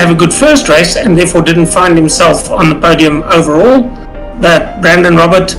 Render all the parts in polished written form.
have a good first race and therefore didn't find himself on the podium overall. That Brandon Robert,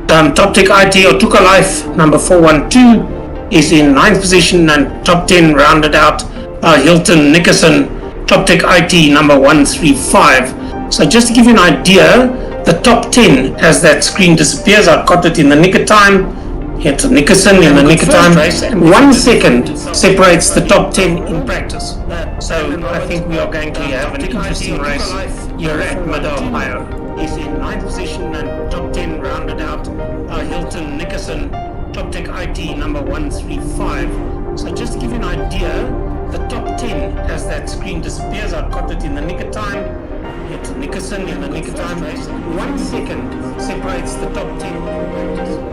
Top Tech IT or Took a Life number 412 is in 9th position, and top 10 rounded out by Hilton Nickerson, Top Tech IT number 135. So just to give you an idea, the top 10 as that screen disappears, I've got it in the nick of time. Hilton Nickerson in the nick of time. 1 second separates the top 10 in practice. So I think we are going to have an interesting race here at Mid-Ohio. He's in 9th position and top 10 rounded out by Hilton Nickerson, Top Tech IT number 135. So just to give you an idea, the top 10 as that screen disappears, I've got it in the nick of time. Hilton Nickerson in the nick of time. 1 second separates the top 10 in practice.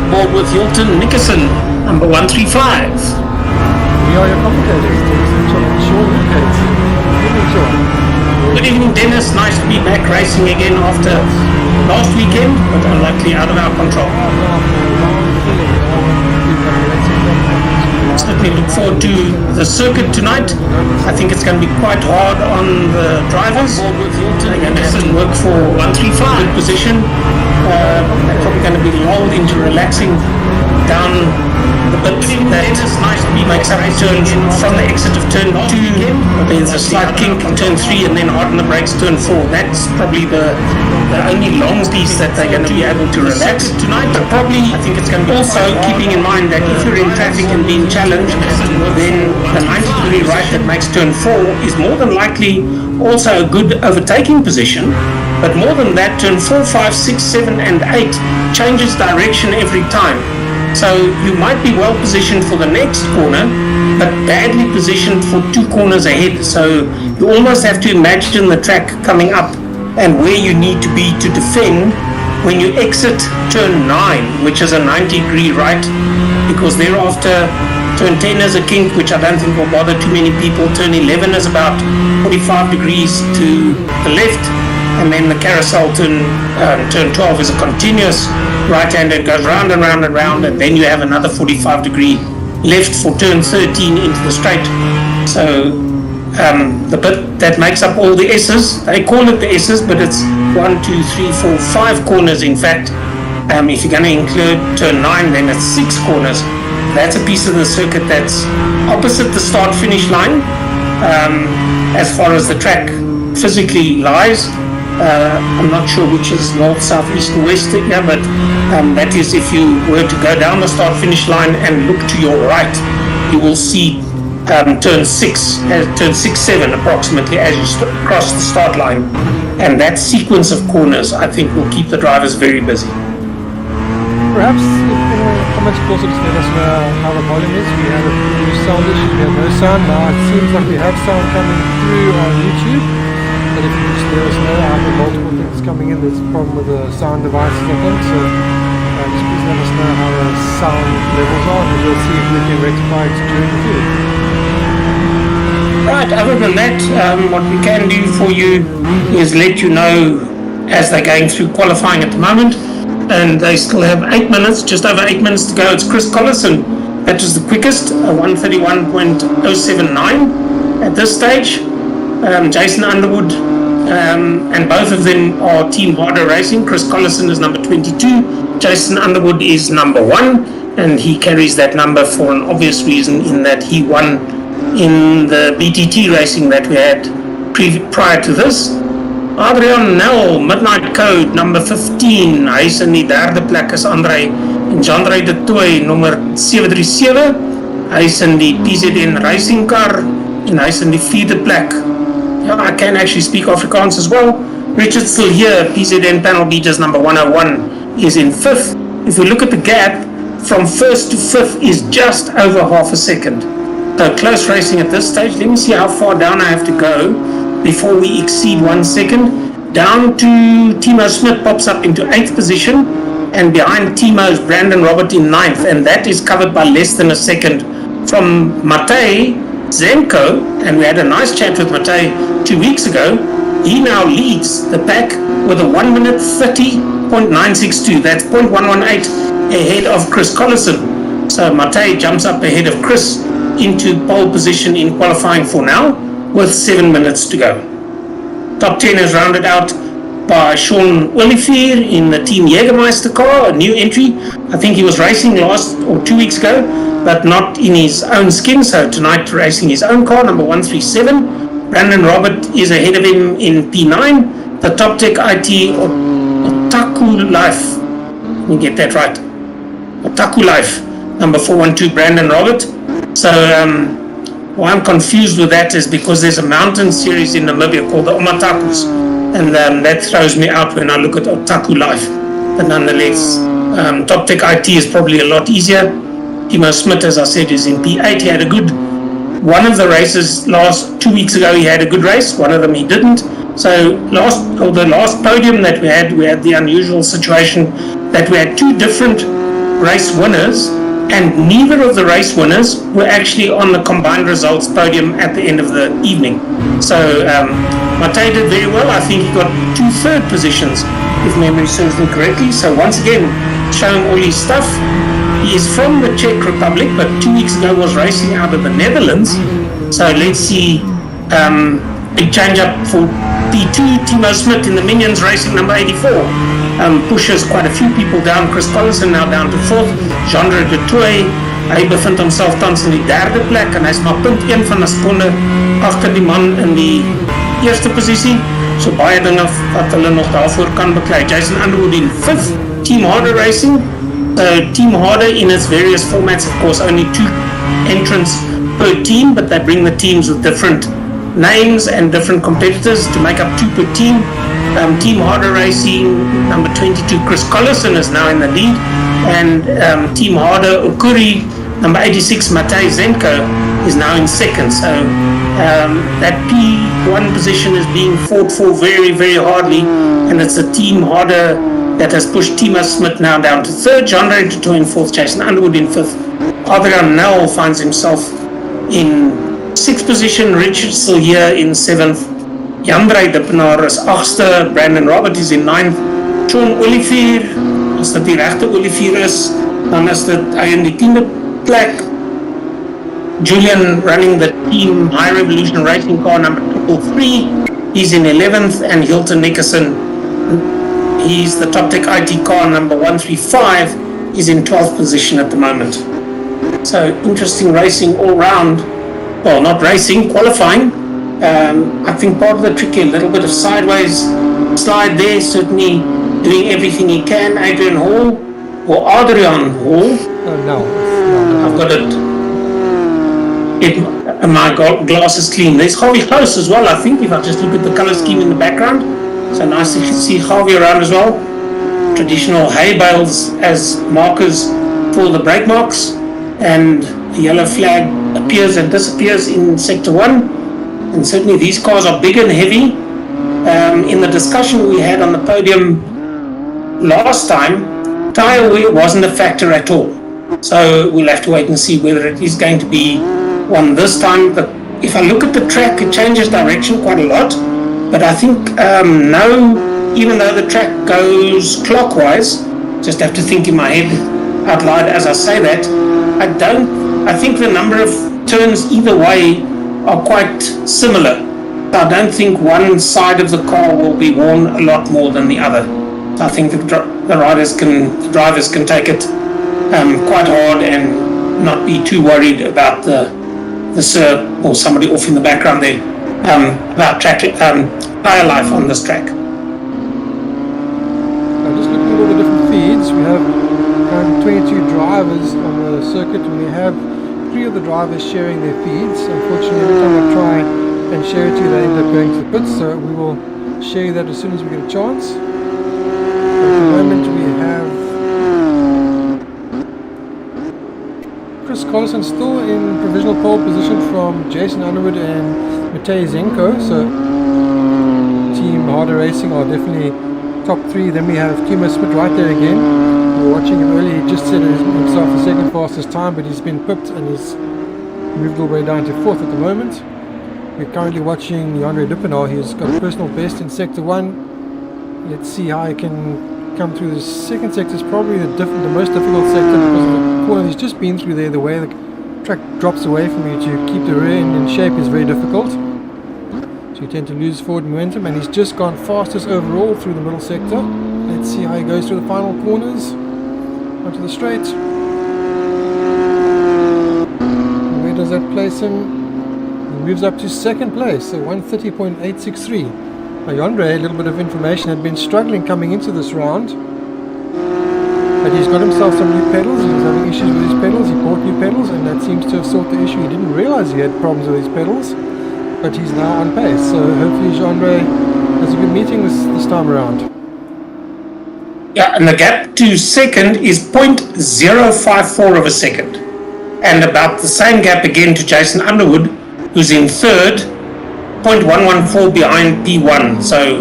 Board with Hilton Nickerson, number 135. We are your commentators. Good evening, Dennis. Nice to be back racing again after last weekend, but unluckily out of our control. certainly look forward to the circuit tonight. I think it's going to be quite hard on the drivers. They're going to have to work for 135 good position. They're probably going to be lulled into relaxing down the bit that makes up the turn from the exit of turn 2. There's a slight kink in turn 3 and then harden the brakes turn 4. That's probably the only long piece that they're going to be able to relax tonight. But probably, I think it's going to be also keeping in mind that if you're in traffic and being challenged, then the 90-degree right that makes turn 4 is more than likely also a good overtaking position. But more than that, turn 4, 5, 6, 7 and 8 changes direction every time. So you might be well positioned for the next corner, but badly positioned for 2 corners ahead. So you almost have to imagine the track coming up and where you need to be to defend when you exit turn 9, which is a 90-degree right, because thereafter turn 10 is a kink, which I don't think will bother too many people. Turn 11 is about 45 degrees to the left, and then the carousel turn 12 is a continuous right-hander. It goes round and round and round, and then you have another 45-degree left for turn 13 into the straight. So the bit that makes up all the S's, they call it the S's, but it's 1, 2, 3, 4, 5 corners in fact. If you're going to include turn 9, then it's 6 corners. That's a piece of the circuit that's opposite the start-finish line as far as the track physically lies. I'm not sure which is north, south, east, and west here, but that is if you were to go down the start-finish line and look to your right, you will see turn 6, 7 approximately as you cross the start line. And that sequence of corners, I think, will keep the drivers very busy. Perhaps if anyone comments could also just let us know how the volume is. We had a few sound issues, we had no sound. Now it seems like we have sound coming through on YouTube. But if you could just let us know, I have multiple things coming in. There's a problem with the sound devices, I think. So just please let us know how the sound levels are, and we'll see if we can rectify it during the field. Right, other than that, what we can do for you is let you know as they're going through qualifying at the moment. And they still have 8 minutes, just over 8 minutes to go. It's Chris Collison, that was the quickest, 131.079 at this stage. Jason Underwood, and both of them are Team Harder Racing. Chris Collison is number 22, Jason Underwood is number 1, and he carries that number for an obvious reason in that he won in the BTT racing that we had prior to this. Adrian Nel, Midnight Code, number 15. Hy is in die derde plek is André en Jandre de Tooi, nummer 737. Hy is in die PZN Racing Car en hy is in die 4de plek. Yeah, I can actually speak Afrikaans as well. Richard still here, PZN Panel Beaters number 101 is in 5th. If we look at the gap from 1st to 5th is just over half a second. So close racing at this stage. Let me see how far down I have to go before we exceed 1 second. Down to Timo Smith pops up into 8th position, and behind Timo is Brandon Robert in 9th, and that is covered by less than a second from Matej Zemko. And we had a nice chat with Matej 2 weeks ago. He now leads the pack with a 1 minute 30.962. That's 0.118 ahead of Chris Collison. So Matej jumps up ahead of Chris into pole position in qualifying for now, with 7 minutes to go. Top 10 is rounded out by Sean Olivier in the Team Jägermeister car, a new entry. I think he was racing last or 2 weeks ago, but not in his own skin, so tonight racing his own car, number 137. Brandon Robert is ahead of him in P9. The Top Tech IT Otaku Life, let me get that right, Otaku Life, number 412, Brandon Robert. So why I'm confused with that is because there's a mountain series in Namibia called the Omatakus, and that throws me out when I look at Otaku Life. But nonetheless, Top Tech IT is probably a lot easier. Timo Smith, as I said, is in P8. He had a good one of the races 2 weeks ago. He had a good race. One of them he didn't. So the last podium that we had the unusual situation that we had 2 different race winners, and neither of the race winners were actually on the combined results podium at the end of the evening. So Matej did very well. I think he got 2 third positions, if memory serves me correctly. So once again, showing all his stuff. He is from the Czech Republic, but 2 weeks ago was racing out of the Netherlands. So let's see big change up for P2. Timo Smit in the Minions racing number 84. Pushes quite a few people down. Chris Collison now down to 4th. Jean-Andre de Toey. Hy bevind homself tans in die 3de plek en hy's maar 0.1 van 'n sekonde agter die man in die 1ste posisie. So baie dinge wat hulle nog daarvoor kan beklei. Jason Underwood in 5th. Team Harder Racing. So Team Harder in its various formats, of course, only 2 entrants per team, but they bring the teams with different names and different competitors to make up 2 per team. Team Harder Racing, number 22, Chris Collison is now in the lead, and Team Harder Okuri, number 86, Matej Zenko, is now in second. So that P1 position is being fought for very, very hardly, and it's the Team Harder that has pushed Timo Smit now down to 3rd, Jean-Andre de Toey in 4th, Jason Underwood in 5th. Adrian Nel finds himself in 6th position, Richard Sillier in 7th, Jan-Drey Dippenaar is 8ste, Brandon Robert is in 9th, Sean Olivier, as dit die regte Olivier is, dan is dit hy in die 10de plek. Julian running the team High Revolution Racing car number 333, he's in 11th, and Hilton Nickerson, he's the Top Tech IT car number 135, is in 12th position at the moment. So interesting racing all round. Well, not racing, qualifying. I think part of the trick, a little bit of sideways slide there, certainly doing everything he can. Adrian Hall. No. I've got it. My glass is clean. There's Javi Close as well, I think, if I just look at the color scheme in the background. So nice to see Javi around as well. Traditional hay bales as markers for the brake marks. And the yellow flag appears and disappears in Sector 1. And certainly these cars are big and heavy. In the discussion we had on the podium last time, tyre wear wasn't a factor at all. So we'll have to wait and see whether it is going to be one this time. But if I look at the track, it changes direction quite a lot. But I think no, even though the track goes clockwise, just have to think in my head out loud as I say that, I think the number of turns either way are quite similar. I don't think one side of the car will be worn a lot more than the other. So I think the drivers can take it quite hard and not be too worried about the sir or somebody off in the background there about tyre life on this track. Now just looking at all the different feeds, we have 22 drivers on the circuit, and we have 3 of the drivers sharing their feeds. Unfortunately, every time I try and share it to you, they end up going to the pits, so we will share you that as soon as we get a chance. At the moment we have Chris Collison still in provisional pole position from Jason Underwood and Matej Zenko, so Team Harder Racing are definitely top 3. Then we have Timo Smit right there again. We were watching him earlier, he just set himself the second fastest time, but he's been pipped and he's moved all the way down to 4th at the moment. We're currently watching Jan-Drey Dippenaar. He's got a personal best in Sector 1. Let's see how he can come through. The second sector is probably the most difficult sector because of the corner he's just been through there. The way the track drops away from you to keep the rear end in shape is very difficult. So you tend to lose forward momentum, and he's just gone fastest overall through the middle sector. Let's see how he goes through the final corners onto the straight. And where does that place him? He moves up to 2nd place, so 130.863. Now Jan-Drey, a little bit of information, had been struggling coming into this round, but he's got himself some new pedals. He was having issues with his pedals. He bought new pedals, and that seems to have solved the issue. He didn't realize he had problems with his pedals, but he's now on pace. So hopefully Jan-Drey has a good meeting this time around. Yeah, and the gap to second is 0.054 of a second. And about the same gap again to Jason Underwood, who's in 3rd, 0.114 behind P1. So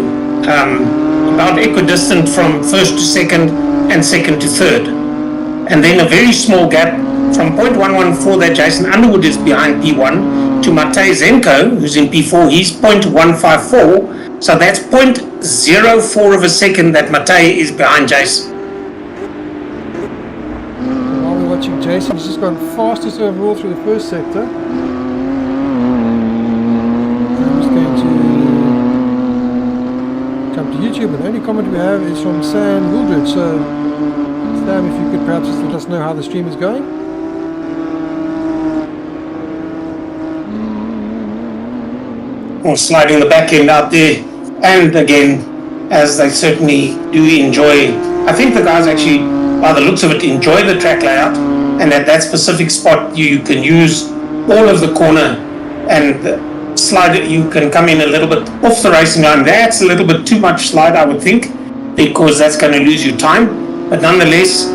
about equidistant from 1st to 2nd and 2nd to 3rd. And then a very small gap from 0.114 that Jason Underwood is behind P1 to Matej Zenko, who's in P4, he's 0.154. So that's 0.04 of a second that Matej is behind Jason. While we're watching Jason. He's just gone fastest overall through the first sector. I'm just going to come to YouTube, and the only comment we have is from Sam Wildred. So Sam, if you could perhaps just let us know how the stream is going. Or sliding the back end out there, and again, as they certainly do enjoy, I think the guys actually, by the looks of it, enjoy the track layout, and at that specific spot you can use all of the corner and slide it. You can come in a little bit off the racing line. That's a little bit too much slide, I would think, because that's going to lose you time, but nonetheless,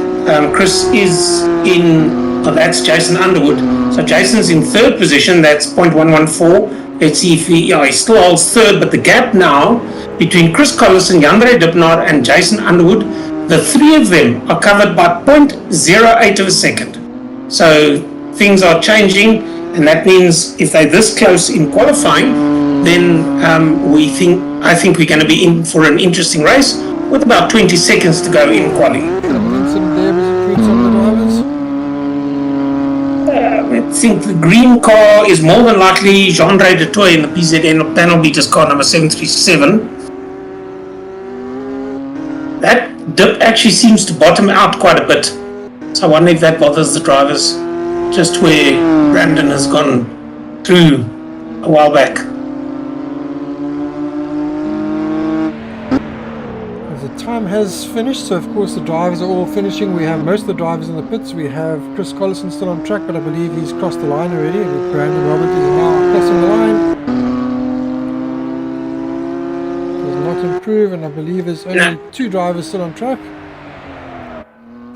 Chris is in, that's Jason Underwood, so Jason's in third position. That's 0.114. Let's see if he still holds third, but the gap now between Chris Collison, Jandre Dipnar, and Jason Underwood, the three of them are covered by 0.08 of a second. So things are changing, and that means if they're this close in qualifying, then I think we're going to be in for an interesting race with about 20 seconds to go in quali. I think the green car is more than likely Jandre de Toy in the PZN panel beaters car number 737. That dip actually seems to bottom out quite a bit, so I wonder if that bothers the drivers, just where Brandon has gone through a while back. The time has finished, so of course the drivers are all finishing. We have most of the drivers in the pits. We have Chris Collison still on track, but I believe he's crossed the line already. Brandon Robert is now crossing the line. Does not improve, and I believe there's only two drivers still on track.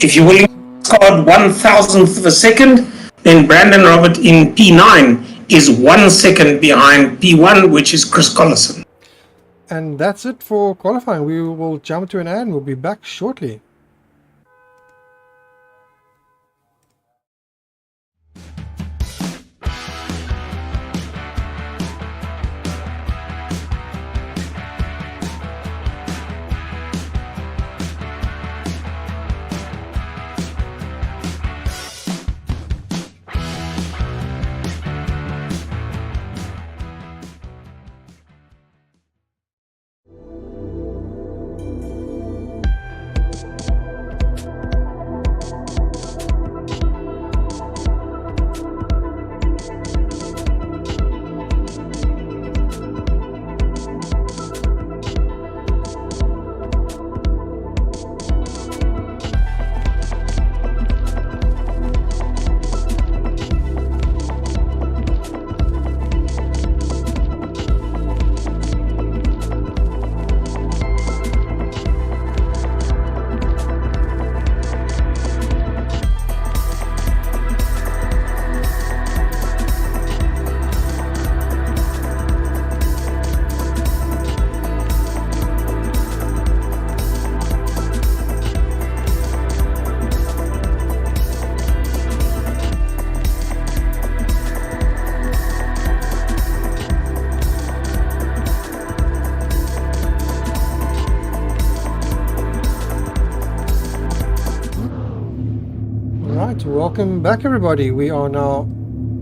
If you're willing to card 1,000th of a second, then Brandon Robert in P9 is 1 second behind P1, which is Chris Collison. And that's it for qualifying. We will jump to an ad and we'll be back shortly. Welcome back, everybody. We are now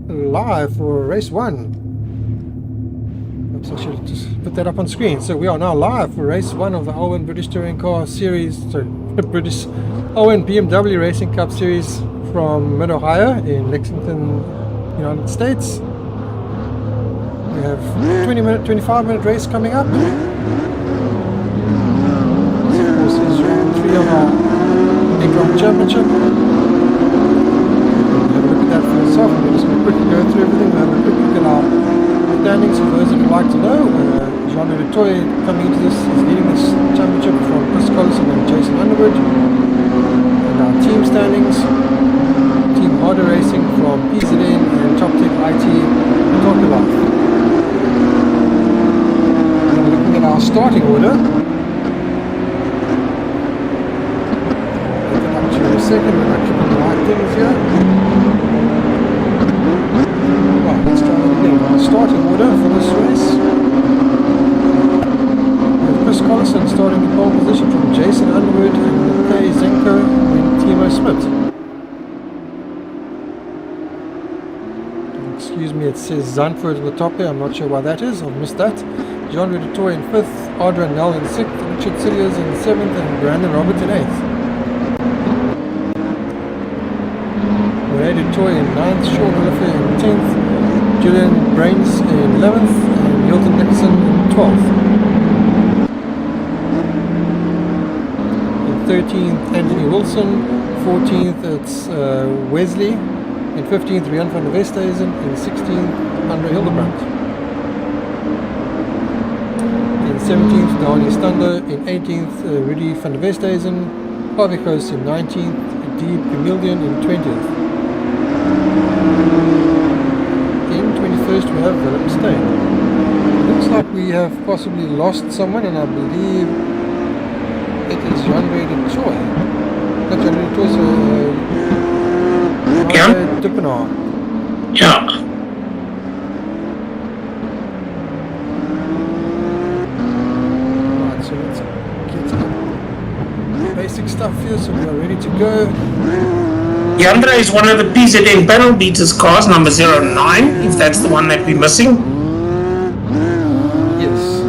live for race 1. Oops, I should just put that up on screen. So we are now live for race 1 of the Alwin British Touring Car Series, British Alwin BMW Racing Cup Series from Mid-Ohio in Lexington, United States. We have 25-minute race coming up. This, of course, is round 3 of our England Championship. That for yourself. We're just going to quickly go through everything. We'll have a quick look at our standings for those that would like to know. Jean Dutoy coming into this is leading this championship from Chris Collison and Jason Underwood. And our team standings: Team Harder Racing from PZN and Top Tech IT Automotive. And looking at our starting order. Get that up to you in a second. We're not clicking the right things here. Right, let's try that again. Our starting order for this race. With Chris Collison starting in pole position from Jason Underwood and Kay Zenko and Timo Smith. excuse me, it says Zandvoort on the top there. I'm not sure why that is. I've missed that. John Redetoy in 5th, Audra Nell in 6th, Richard Silius in 7th, and Brandon Roberts in 8th. Renee Toy in 9th, Sean Oliver in 10th, Julian Brains in 11th, and Hilton Nixon in 12th. In 13th, Anthony Wilson. 14th, it's Wesley. In 15th, Rian van der Westhuizen. In 16th, Andre Hildebrandt. In 17th, Dani Stander. In 18th, Rudy van der Westhuizen. Harvey Coast in 19th, Deep Chameleon in 20th. In 21st, we have Willem Steyn. Looks like we have possibly lost someone, and I believe it is Jean-Ray de Choi. Not Jean-Ray de Choi, so Dippenaar. Yeah. Right, so let's get some basic stuff here, so we are ready to go. Yandra is one of the PZN panel beaters cars, number 09, if that's the one that we're missing. Yes.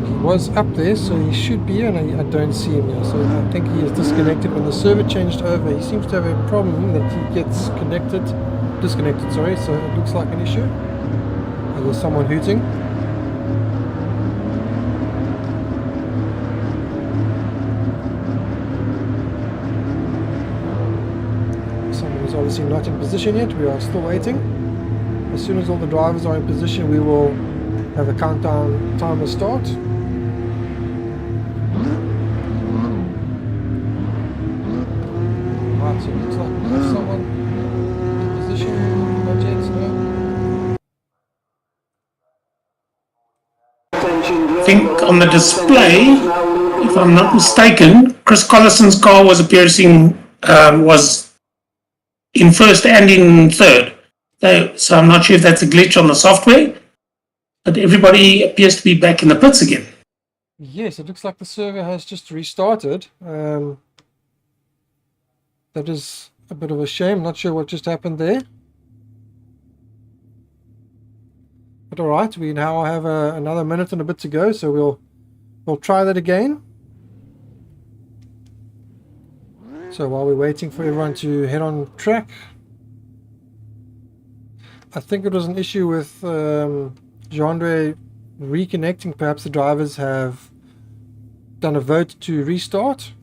He was up there, so he should be here, and I don't see him here. So I think he is disconnected. When the server changed over, he seems to have a problem that he gets disconnected, sorry, so it looks like an issue. There's someone hooting. Obviously not in position yet, we are still waiting. As soon as all the drivers are in position, we will have a countdown timer start. Right, so it looks like we have someone in position, not yet, no. I think on the display, if I'm not mistaken, Chris Collison's car was was in first and in third. So I'm not sure if that's a glitch on the software, but everybody appears to be back in the pits again. Yes, it looks like the server has just restarted. That is a bit of a shame. Not sure what just happened there. But alright, we now have another minute and a bit to go, so we'll try that again. So while we're waiting for everyone to head on track, I think it was an issue with Jean-Ray reconnecting. Perhaps the drivers have done a vote to restart.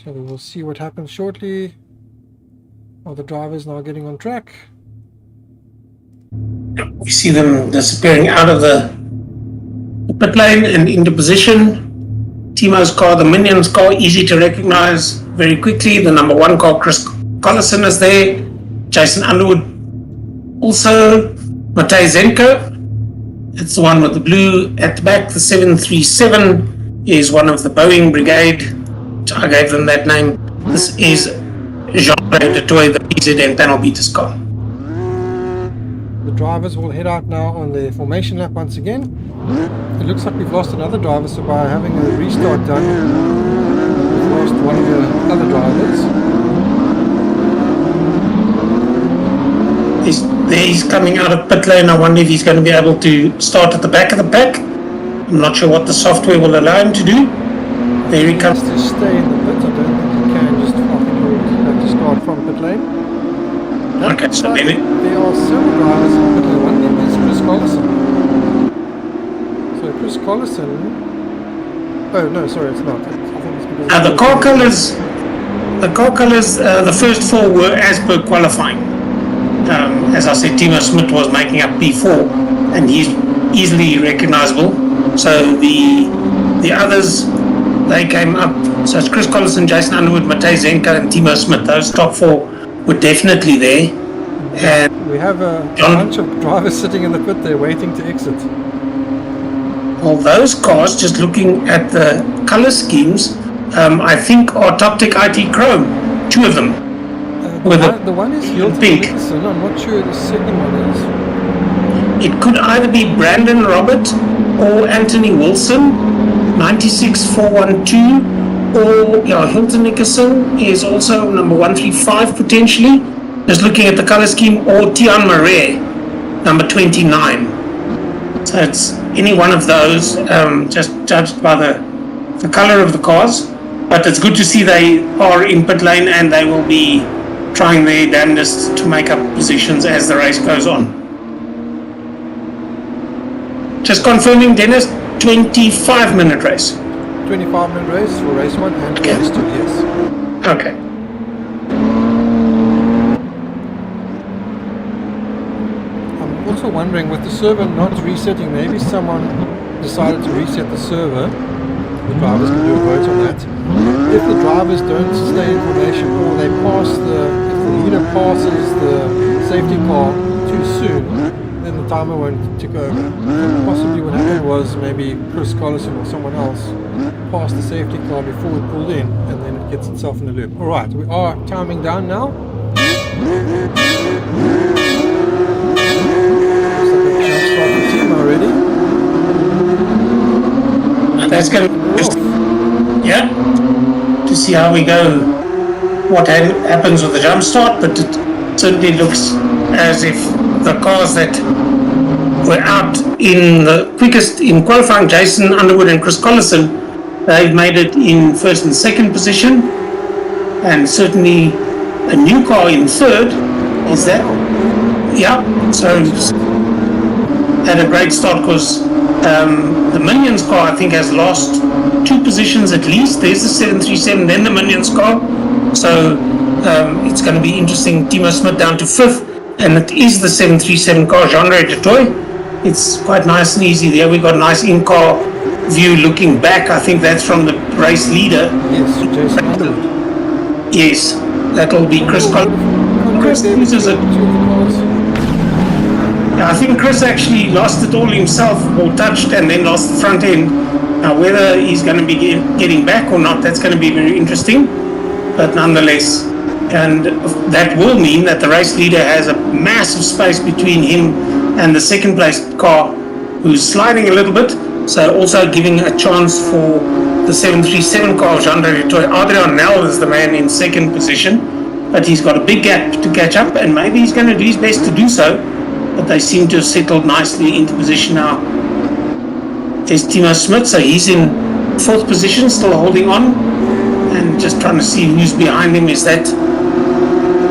So we will see what happens shortly. Are the drivers now getting on track? We see them disappearing out of the pit lane and into position. Timo's car, the Minion's car, easy to recognize very quickly. The number 1 car, Chris Collison, is there. Jason Underwood also. Matej Zenko, it's the one with the blue at the back. The 737 is one of the Boeing Brigade. I gave them that name. This is Jean-Ray de Toy, the PZN panel beaters car. The drivers will head out now on their formation lap once again. It looks like we've lost another driver, so by having a restart done, we've lost one of the other drivers. He's coming out of pit lane. I wonder if he's going to be able to start at the back of the pack. I'm not sure what the software will allow him to do. There he comes. He has to stay in the pit. I don't think he can just, I think he'll have to start from pit lane. Okay, so maybe there are several drivers in pit lane. One of them is Chris Collison. So Chris Collison. Oh no, sorry, it's not. I think it's because the car colors. The first 4 were as per qualifying. As I said, Timo Smith was making up P4, and he's easily recognizable. So the others, they came up. So it's Chris Collison, Jason Underwood, Matej Zenko, and Timo Smith. Those top 4 were definitely there. And we have a bunch of drivers sitting in the pit there waiting to exit. All those cars, just looking at the color schemes, I think are Toptic IT Chrome. 2 of them. The one is Hilton pink. Nixon. I'm not sure the second one is. It could either be Brandon Robert or Anthony Wilson, 96412, Or, yeah, Hilton Nickerson is also number 135 potentially. Just looking at the color scheme, or Tian Marais, number 29. So it's any one of those, just judged by the color of the cars. But it's good to see they are in pit lane and they will be trying their damnedest to make up positions as the race goes on. Just confirming, Dennis, 25-minute race. 25-minute race for race 1 and Okay. race 2, yes. Okay. I'm also wondering, with the server not resetting, maybe someone decided to reset the server. The drivers can do a vote on that. If the drivers don't stay in formation, or they pass if the leader passes the safety car too soon, then the timer won't tick over. Possibly what happened was maybe Chris Collison or someone else passed the safety car before it pulled in, and then it gets itself in a loop. Alright, we are timing down now. Looks like a jump start the team already. That's going to be interesting. Yeah, to see how we go, what happens with the jump start, but it certainly looks as if the cars that were out in the quickest in qualifying, Jason Underwood and Chris Collison, they've made it in first and second position, and certainly a new car in third is that. Yeah, so had a great start because the Minions car, I think, has lost 2 positions at least. There's the 737, then the Minions car. So it's going to be interesting. Timo Smith down to 5th, and it is the 737 car, Jean-Ray Dutoy. It's quite nice and easy there. We got a nice in-car view looking back. I think that's from the race leader. Yes, Jason Underwood. Yes, that'll be Chris Collins. Chris loses it. I think Chris actually lost it all himself, or touched, and then lost the front end. Now, whether he's going to be getting back or not, that's going to be very interesting. But nonetheless, and that will mean that the race leader has a massive space between him and the second place car, who's sliding a little bit. So also giving a chance for the 737 car, Jean-Ray Dutoy. Adrian Nel is the man in second position, but he's got a big gap to catch up, and maybe he's going to do his best to do so. But they seem to have settled nicely into position now. There's Timo Smith, so he's in 4th position, still holding on, and just trying to see who's behind him. Is that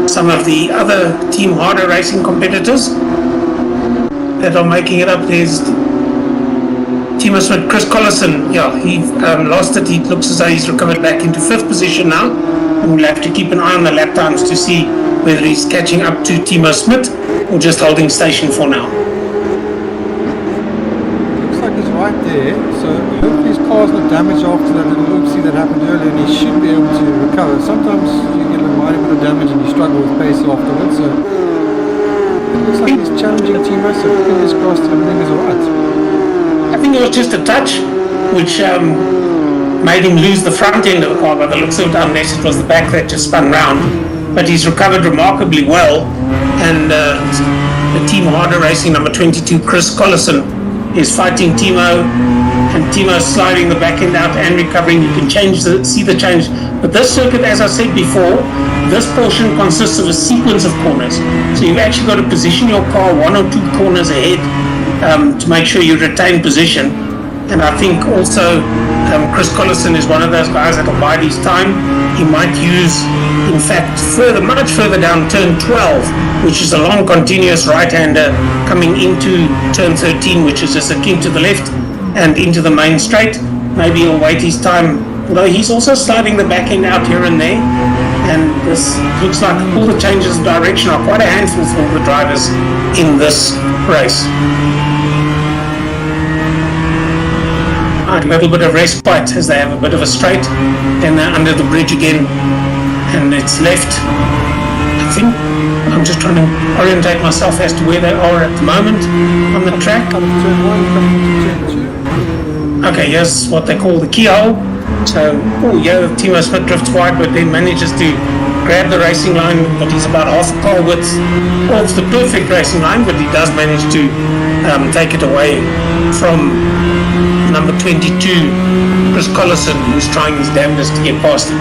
some of the other Team Harder Racing competitors that are making it up? There's Timo Smith, Chris Collison. Yeah, he lost it. He looks as though he's recovered back into 5th position now, and we'll have to keep an eye on the lap times to see whether he's catching up to Timo Smith or just holding station for now. Looks like he's right there, so hopefully his car's not damaged after that little oopsie that happened earlier, and he should be able to recover. Sometimes you get a minor bit of damage and you struggle with pace afterwards, so it looks like he's challenging Timo, so fingers crossed everything is alright. I think it was just a touch which made him lose the front end of the car by the looks of it, unless it was the back that just spun round. But he's recovered remarkably well, and the Team Harder Racing number 22, Chris Collison, is fighting Timo, and Timo's sliding the back end out and recovering. You can see the change. But this circuit, as I said before, this portion consists of a sequence of corners. So you've actually got to position your car 1 or 2 corners ahead to make sure you retain position. And I think also Chris Collison is one of those guys that will bide his time. He might use, in fact, much further down turn 12, which is a long continuous right-hander coming into turn 13, which is just a kick to the left and into the main straight. Maybe he'll wait his time, although he's also sliding the back end out here and there. And this looks like all the changes of direction are quite a handful for the drivers in this race. A little bit of respite as they have a bit of a straight, then they're under the bridge again, and it's left. I think I'm just trying to orientate myself as to where they are at the moment on the track. Okay, here's what they call the keyhole. So, Timo Smith drifts wide, but then manages to grab the racing line, but he's about half a car width off the perfect racing line, but he does manage to take it away from number 22, Chris Collison, who's trying his damnedest to get past him.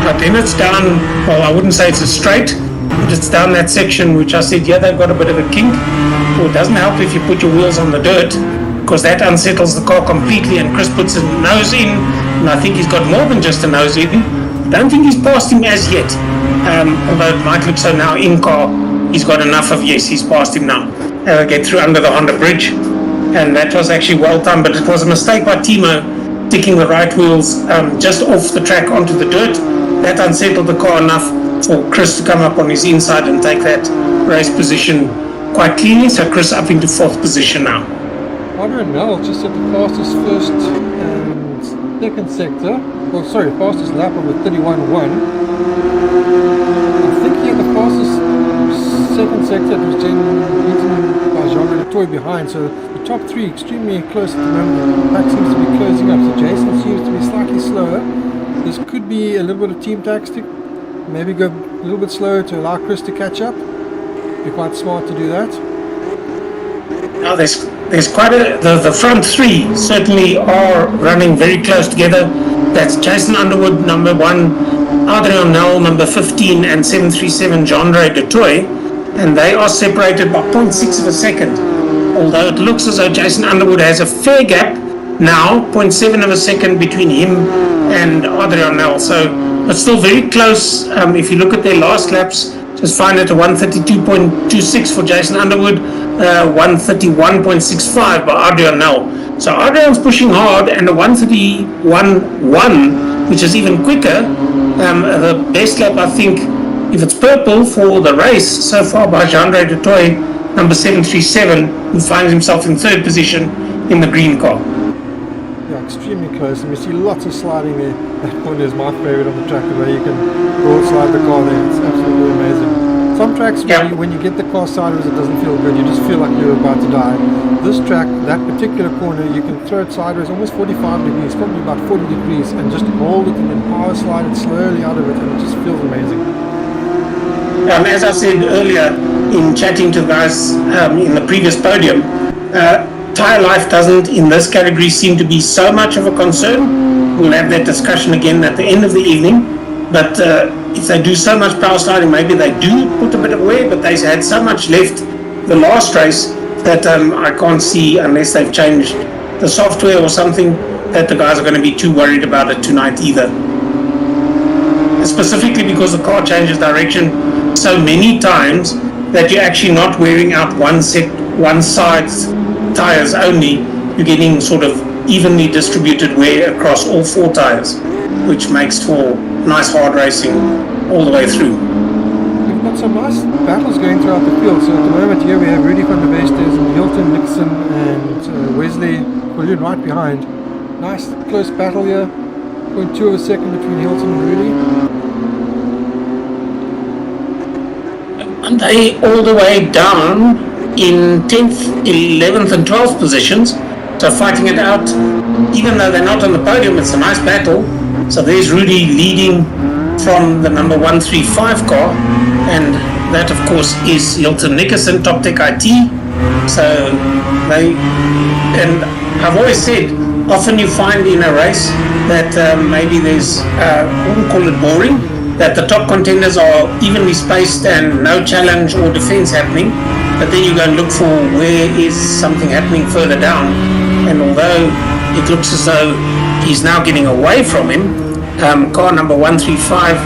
But then it's down, well, I wouldn't say it's a straight, but it's down that section which I said, yeah, they've got a bit of a kink. Well, it doesn't help if you put your wheels on the dirt, because that unsettles the car completely, and Chris puts a nose in, and I think he's got more than just a nose in. I don't think he's passed him as yet, although it might look so now in car. He's got enough of, yes, he's passed him now. Get through under the Honda bridge, and that was actually well done, but it was a mistake by Timo sticking the right wheels just off the track onto the dirt. That unsettled the car enough for Chris to come up on his inside and take that race position quite cleanly. So Chris up into 4th position now. Alwin just at the fastest first and second sector. Well, sorry, fastest lap of the 31.1. I think he had the fastest second sector. It was beaten by Jean Toy behind. So the top 3 extremely close at the moment. The pack seems to be closing up. So Jason seems to be slightly slower. This could be a little bit of team tactic. Maybe go a little bit slower to allow Chris to catch up. Be quite smart to do that. Now there's quite the front 3 certainly are running very close together. That's Jason Underwood, number 1, Adrian Nel, number 15, and 737 Jean-Ray Dutoy, and they are separated by 0.6 of a second. Although it looks as though Jason Underwood has a fair gap now, 0.7 of a second between him and Adrian Nel. So it's still very close. If you look at their last laps, just find it a 132.26 for Jason Underwood, 131.65 by Adrian Nel. So Adrian's pushing hard, and a 131.1, which is even quicker. The best lap, I think, if it's purple for the race so far, by Jean-Ray Dutoy, number 737, who finds himself in 3rd position in the green car. Yeah, extremely close, and we see lots of sliding there. That corner is my favorite on the track, the way you can broad slide the car there. It's absolutely amazing. Some tracks, when you get the car sideways, it doesn't feel good. You just feel like you're about to die. This track, that particular corner, you can throw it sideways almost 45 degrees, probably about 40 degrees, and just hold it and then power slide it slowly out of it, and it just feels amazing. As I said earlier in chatting to the guys in the previous podium, tyre life doesn't in this category seem to be so much of a concern. We'll have that discussion again at the end of the evening, but if they do so much power sliding, maybe they do put a bit of wear, but they had so much left the last race that I can't see, unless they've changed the software or something, that the guys are going to be too worried about it tonight either. Specifically because the car changes direction so many times that you're actually not wearing out one side's tires only. You're getting sort of evenly distributed wear across all 4 tires, which makes for nice hard racing all the way through. We've got some nice battles going throughout the field. So at the moment here we have Rudy van der Veestes and Hilton Nixon and Wesley Balloon right behind. Nice close battle here. 0.2 of a second between Hilton and Rudy. And they all the way down in 10th, 11th and 12th positions. So fighting it out, even though they're not on the podium, it's a nice battle. So there's Rudy leading from the number 135 car, and that of course is Hilton Nickerson, Top Tech IT. So and I've always said, often you find in a race that maybe there's, I wouldn't call it boring, that the top contenders are evenly spaced and no challenge or defense happening, but then you go and look for where is something happening further down, and although it looks as though he's now getting away from him, car number 135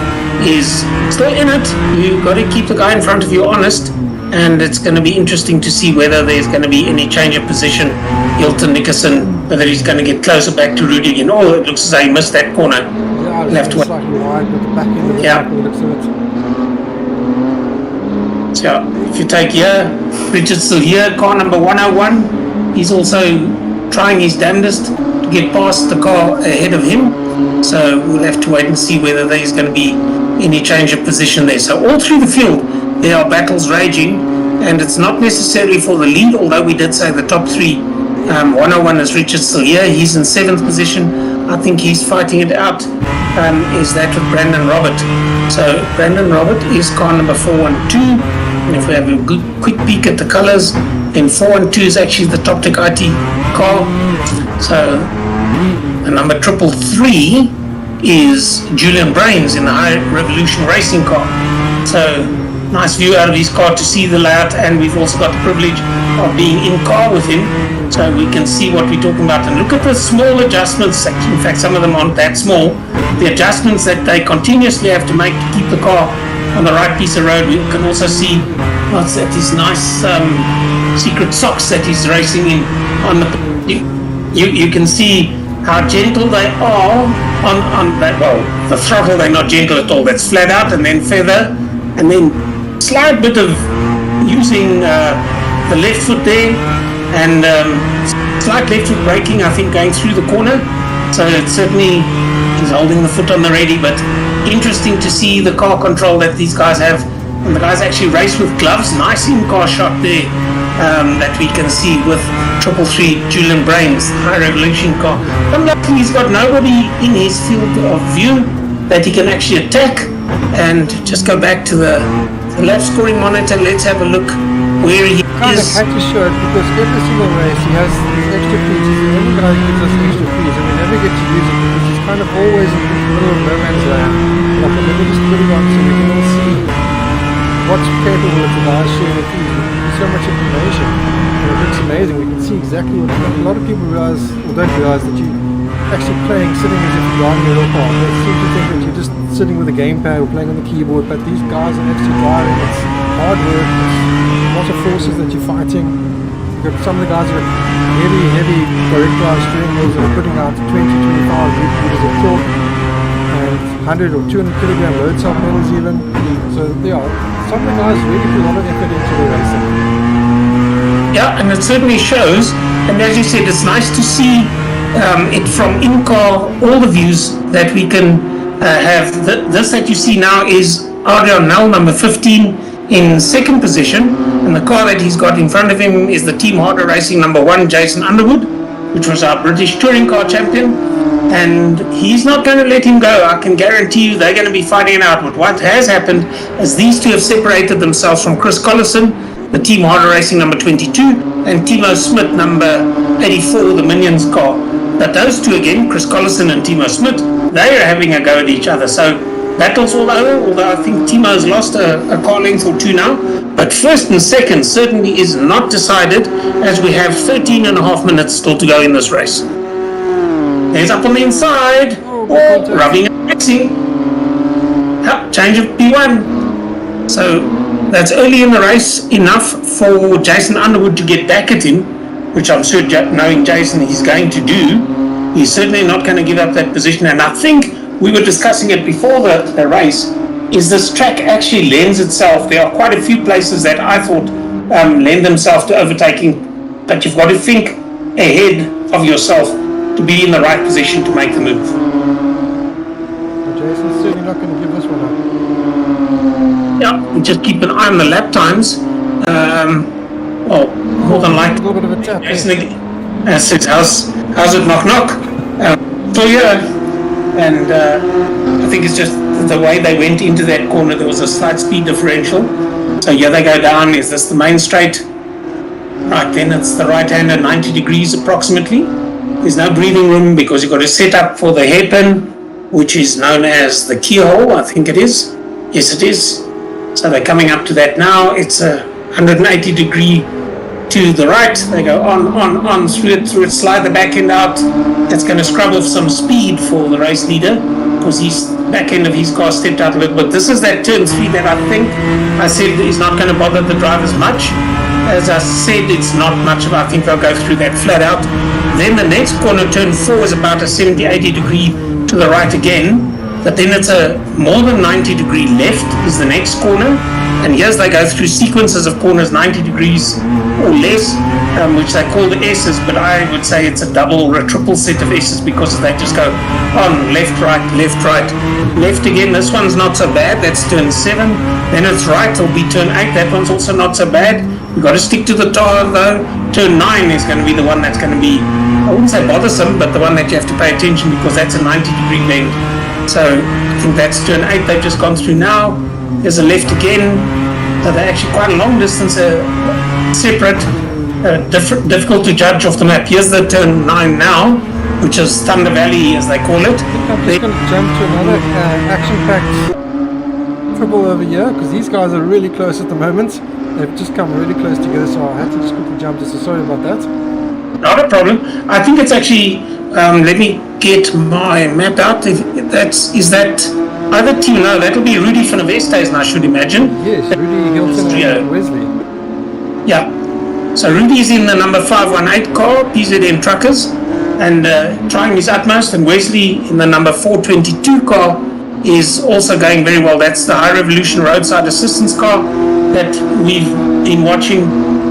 is still in it. You've got to keep the guy in front of you honest, and it's going to be interesting to see whether there's going to be any change of position. Hilton Nickerson, whether he's going to get closer back to Rudy again. Oh, it looks as though he missed that corner. Yeah, left slightly wide, but the back end of the cycle looks at it. So if you take here, Richard's still here, car number 101. He's also trying his damnedest to get past the car ahead of him. So we'll have to wait and see whether there's going to be any change of position there. So all through the field, there are battles raging, and it's not necessarily for the lead, although we did say the top 3. 101 is Richard still here. He's in 7th position. I think he's fighting it out. Is that with Brandon Robert. So Brandon Robert is car number 412. And if we have a good quick peek at the colors, then 412 is actually the Top Tech IT car. So And number 333 is Julian Brains in the High Revolution racing car. So nice view out of his car to see the layout, and we've also got the privilege of being in car with him, so we can see what we're talking about. And look at the small adjustments. In fact, some of them aren't that small. The adjustments that they continuously have to make to keep the car on the right piece of road. We can also see what's that? These nice secret socks that he's racing in. On the you can see how gentle they are on that. Well, the throttle they're not gentle at all. That's flat out and then feather, and then slight bit of using the left foot there, and slight left foot braking, I think, going through the corner. So it certainly is holding the foot on the ready, but interesting to see the car control that these guys have. And the guys actually race with gloves. Nice in-car shot there that we can see with 333 Julian Brains, High Revolution car. Unluckily, he's got nobody in his field of view that he can actually attack. And just go back to the lap scoring monitor. Let's have a look where he kind is. of had to show it because every single race he has these extra features. The only guy gives us extra features and we never get to use it because he's kind of always in the middle of no man's land. Like, let me just put it on so we can all see what's capable of the guys sharing with you. So much information. And it looks amazing. We can see exactly what a lot of people realize or don't realize that you actually playing sitting as if you're driving a real car. They seem to think that you're just sitting with a gamepad or playing on the keyboard, but these guys are actually driving. It's hard work. It's lots of forces that you're fighting. You've got some of the guys that are heavy direct drive steering wheels that are putting out 20-25 meters of torque and 100 or 200 kilogram load cell pedals even. So yeah, some of the guys really put a lot of effort into the racing. Yeah, and it certainly shows. And as you said, it's nice to see it from in-car, all the views that we can have. This that you see now is Adrian Nel, number 15, in second position. And the car that he's got in front of him is the Team Harder Racing number 1, Jason Underwood, which was our British touring car champion. And he's not going to let him go. I can guarantee you they're going to be fighting it out. But what has happened is these two have separated themselves from Chris Collison, the Team Harder Racing number 22, and Timo Smith, number 84, the Minions car. But those two again, Chris Collison and Timo Smith, they are having a go at each other. So battle's all over, although I think Timo's lost a car length or two now. But first and second certainly is not decided, as we have 13 and a half minutes still to go in this race. There's up on the inside. Oh, rubbing and racing. Change of P1. So that's early in the race enough for Jason Underwood to get back at him, which I'm sure, knowing Jason, he's going to do. He's certainly not going to give up that position. And I think we were discussing it before the race, is this track actually lends itself. There are quite a few places that I thought lend themselves to overtaking, but you've got to think ahead of yourself to be in the right position to make the move. Jason's certainly not going to give this one up. Yeah, just keep an eye on the lap times. More than likely. A little bit of a tap. Jason says, how's it knock? So yeah, and I think it's just the way they went into that corner. There was a slight speed differential. So yeah, they go down. Is this the main straight? Right, then it's the right hand at 90 degrees approximately. There's no breathing room because you've got to set up for the hairpin, which is known as the keyhole, I think it is. Yes, it is. So they're coming up to that now. It's a 180 degree to the right. They go on through it, slide the back end out. That's going to scrub off some speed for the race leader because his back end of his car stepped out a little bit. This is that turn 3 that I think I said is not going to bother the drivers much. As I said, it's not much of, I think they'll go through that flat out. Then the next corner, turn 4, is about a 70-80 degree to the right again. But then it's a more than 90 degree left is the next corner. And here's they go through sequences of corners 90 degrees or less, which they call the S's, but I would say it's a double or a triple set of S's because they just go on left, right, left again. This one's not so bad. That's turn 7. Then it's right. It'll be turn 8. That one's also not so bad. You've got to stick to the tar though. Turn 9 is going to be the one that's going to be, I wouldn't say bothersome, but the one that you have to pay attention because that's a 90 degree bend. So I think that's turn 8 they've just gone through now. There's a left again. So they're actually quite a long distance separate. Difficult to judge off the map. Here's the turn 9 now. which is Thunder Valley as they call it. I'm just going to jump to another action-packed triple over here, because these guys are really close at the moment. They've just come really close together, so I had to just quickly jump. So sorry about that. Not a problem. I think it's actually, let me get my map out. Is that either team? No, that'll be Rudy van der Westhuizen, I should imagine. Yes, Rudy, Hilton and Wesley. Yeah. So Rudy's in the number 518 car, PZM Truckers, and trying his utmost, and Wesley in the number 422 car is also going very well. That's the High Revolution roadside assistance car that we've been watching,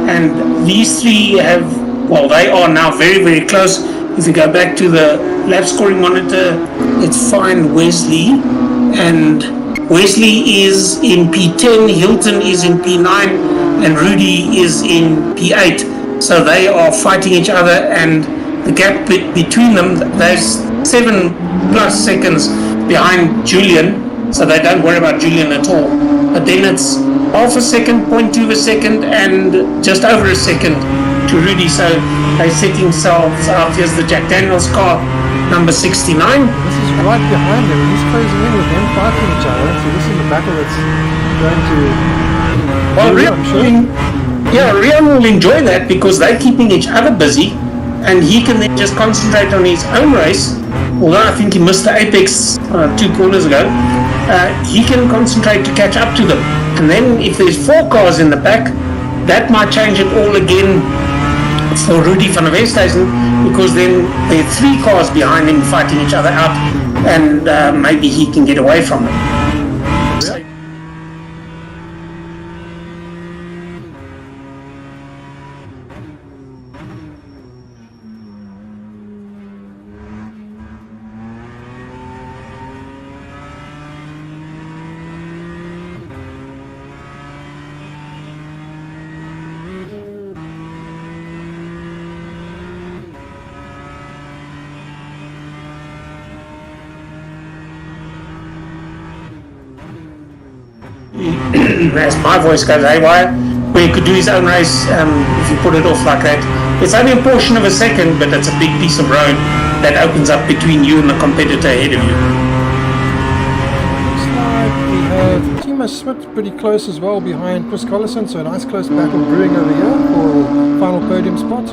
and these three they are now very, very close. If you go back to the lap scoring monitor, it's fine Wesley, and Wesley is in P10, Hilton is in P9, and Rudy is in P8. So they are fighting each other, and the gap between them, there's 7+ seconds behind Julian, so they don't worry about Julian at all. But then it's half a second, 0.2 of a second, and just over a second to Rudy. So they're setting themselves out. Here's the Jack Daniels car, number 69. This is right behind him. He's closing in with them fighting each other. So this is the battle that's going to... Well, Rian will enjoy that because they're keeping each other busy, and he can then just concentrate on his own race. Although I think he missed the apex 2 corners ago, he can concentrate to catch up to them. And then if there's 4 cars in the back, that might change it all again for Rudy van der Westhuizen, because then there are 3 cars behind him fighting each other out, and maybe he can get away from them. As my voice goes haywire, where he could do his own race if you put it off like that. It's only a portion of a second, but it's a big piece of road that opens up between you and the competitor ahead of you. Looks like we have Timo Smit pretty close as well behind Chris Collison, so a nice close battle brewing over here for final podium spot.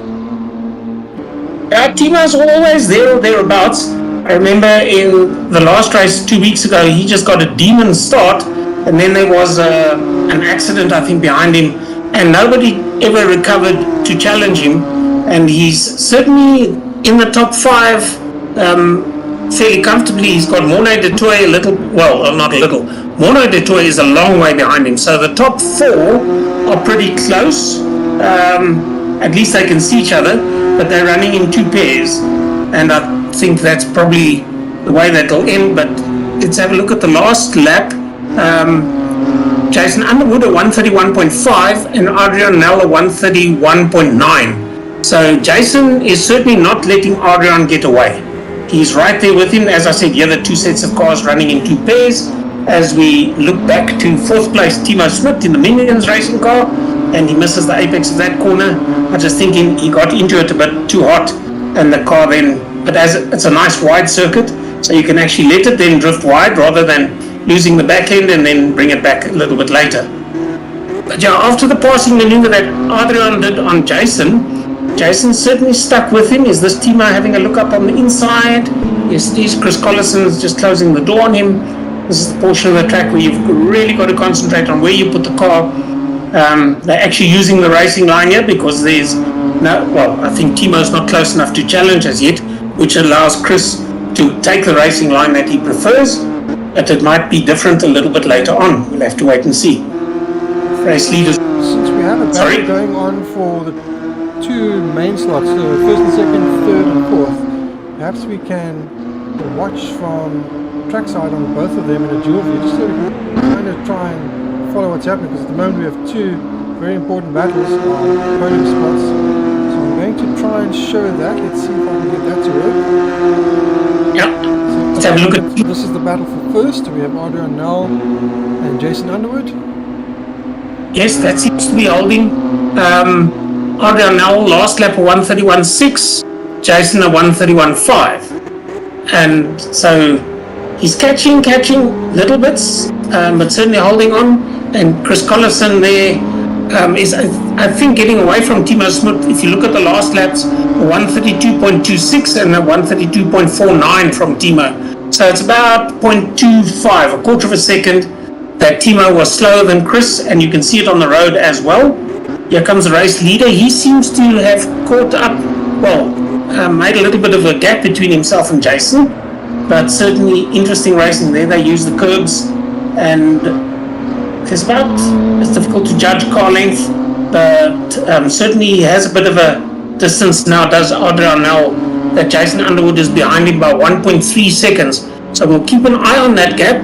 Timo's always there or thereabouts. I remember in the last race 2 weeks ago, he just got a demon start, and then there was an accident, I think, behind him, and nobody ever recovered to challenge him. And he's certainly in the top 5 fairly comfortably. He's got Mornay de Toy not a little. Mornay de Toy is a long way behind him. So the top 4 are pretty close. At least they can see each other, but they're running in 2 pairs. And I think that's probably the way that'll end. But let's have a look at the last lap. Jason Underwood at 131.5 and Adrian Nell at 131.9. So Jason is certainly not letting Adrian get away. He's right there with him. As I said, the 2 sets of cars running in 2 pairs. As we look back to 4th place, Timo Smit in the Minions racing car, and he misses the apex of that corner. I just think he got into it a bit too hot, and the car then, but as it's a nice wide circuit, so you can actually let it then drift wide rather than losing the back end and then bring it back a little bit later. But after the passing maneuver that Adrian did on Jason certainly stuck with him. Is this Timo having a look up on the inside? Yes, it is. Chris Collison is just closing the door on him. This is the portion of the track where you've really got to concentrate on where you put the car. They're actually using the racing line here because there's I think Timo's not close enough to challenge as yet, which allows Chris to take the racing line that he prefers. But it might be different a little bit later on. We'll have to wait and see. Race leaders. Since we have a battle going on for the 2 main slots, so 1st and 2nd, 3rd and 4th, perhaps we can watch from trackside on both of them in a dual view, just so we can kind of try and follow what's happening, because at the moment we have 2 very important battles on podium spots. So I'm going to try and show that. Let's see if I can get that to work. Yeah. Let's have a look at this is the battle for 1st. We have Adrian Nell and Jason Underwood. Yes, that seems to be holding. Adrian Nell last lap of 131.6. Jason a 131.5. And so he's catching little bits, but certainly holding on. And Chris Collison there is, I think, getting away from Timo Smith. If you look at the last laps, 132.26 and a 132.49 from Timo. So it's about 0.25, a quarter of a second, that Timo was slower than Chris, and you can see it on the road as well. Here comes the race leader. He seems to have caught up, made a little bit of a gap between himself and Jason, but certainly interesting racing there. They use the curbs, and it's difficult to judge car length, but certainly he has a bit of a distance now, does Adrian now, that Jason Underwood is behind him by 1.3 seconds. So we'll keep an eye on that gap.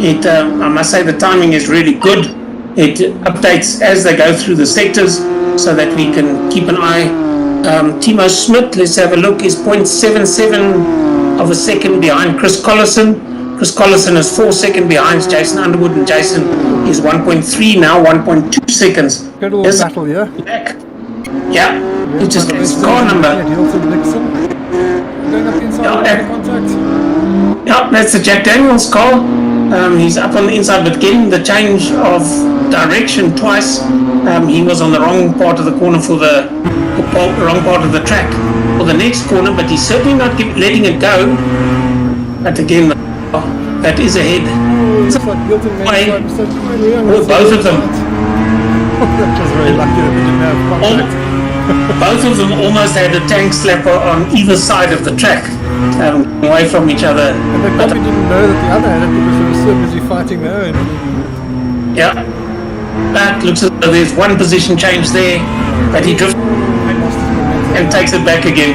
I must say the timing is really good. It updates as they go through the sectors so that we can keep an eye. Timo Smith, let's have a look, is 0.77 of a second behind Chris Collison. Chris Collison is 4 seconds behind Jason Underwood, and Jason is 1.3 now, 1.2 seconds. Good little battle, yeah? Back. Yeah, it just gets car number. Yeah, that's the Jack Daniels car. He's up on the inside, but getting the change of direction twice. He was on the wrong part of the corner for the wrong part of the track for the next corner, but he's certainly not letting it go. But again, that is ahead. It's like both of them. That was very lucky that we didn't have contact. Both of them almost had a tank slapper on either side of the track, away from each other. And they probably didn't know that the other had it because they were so busy fighting their own. Yeah. That looks as though there's one position change there, but he drifts and takes it back again.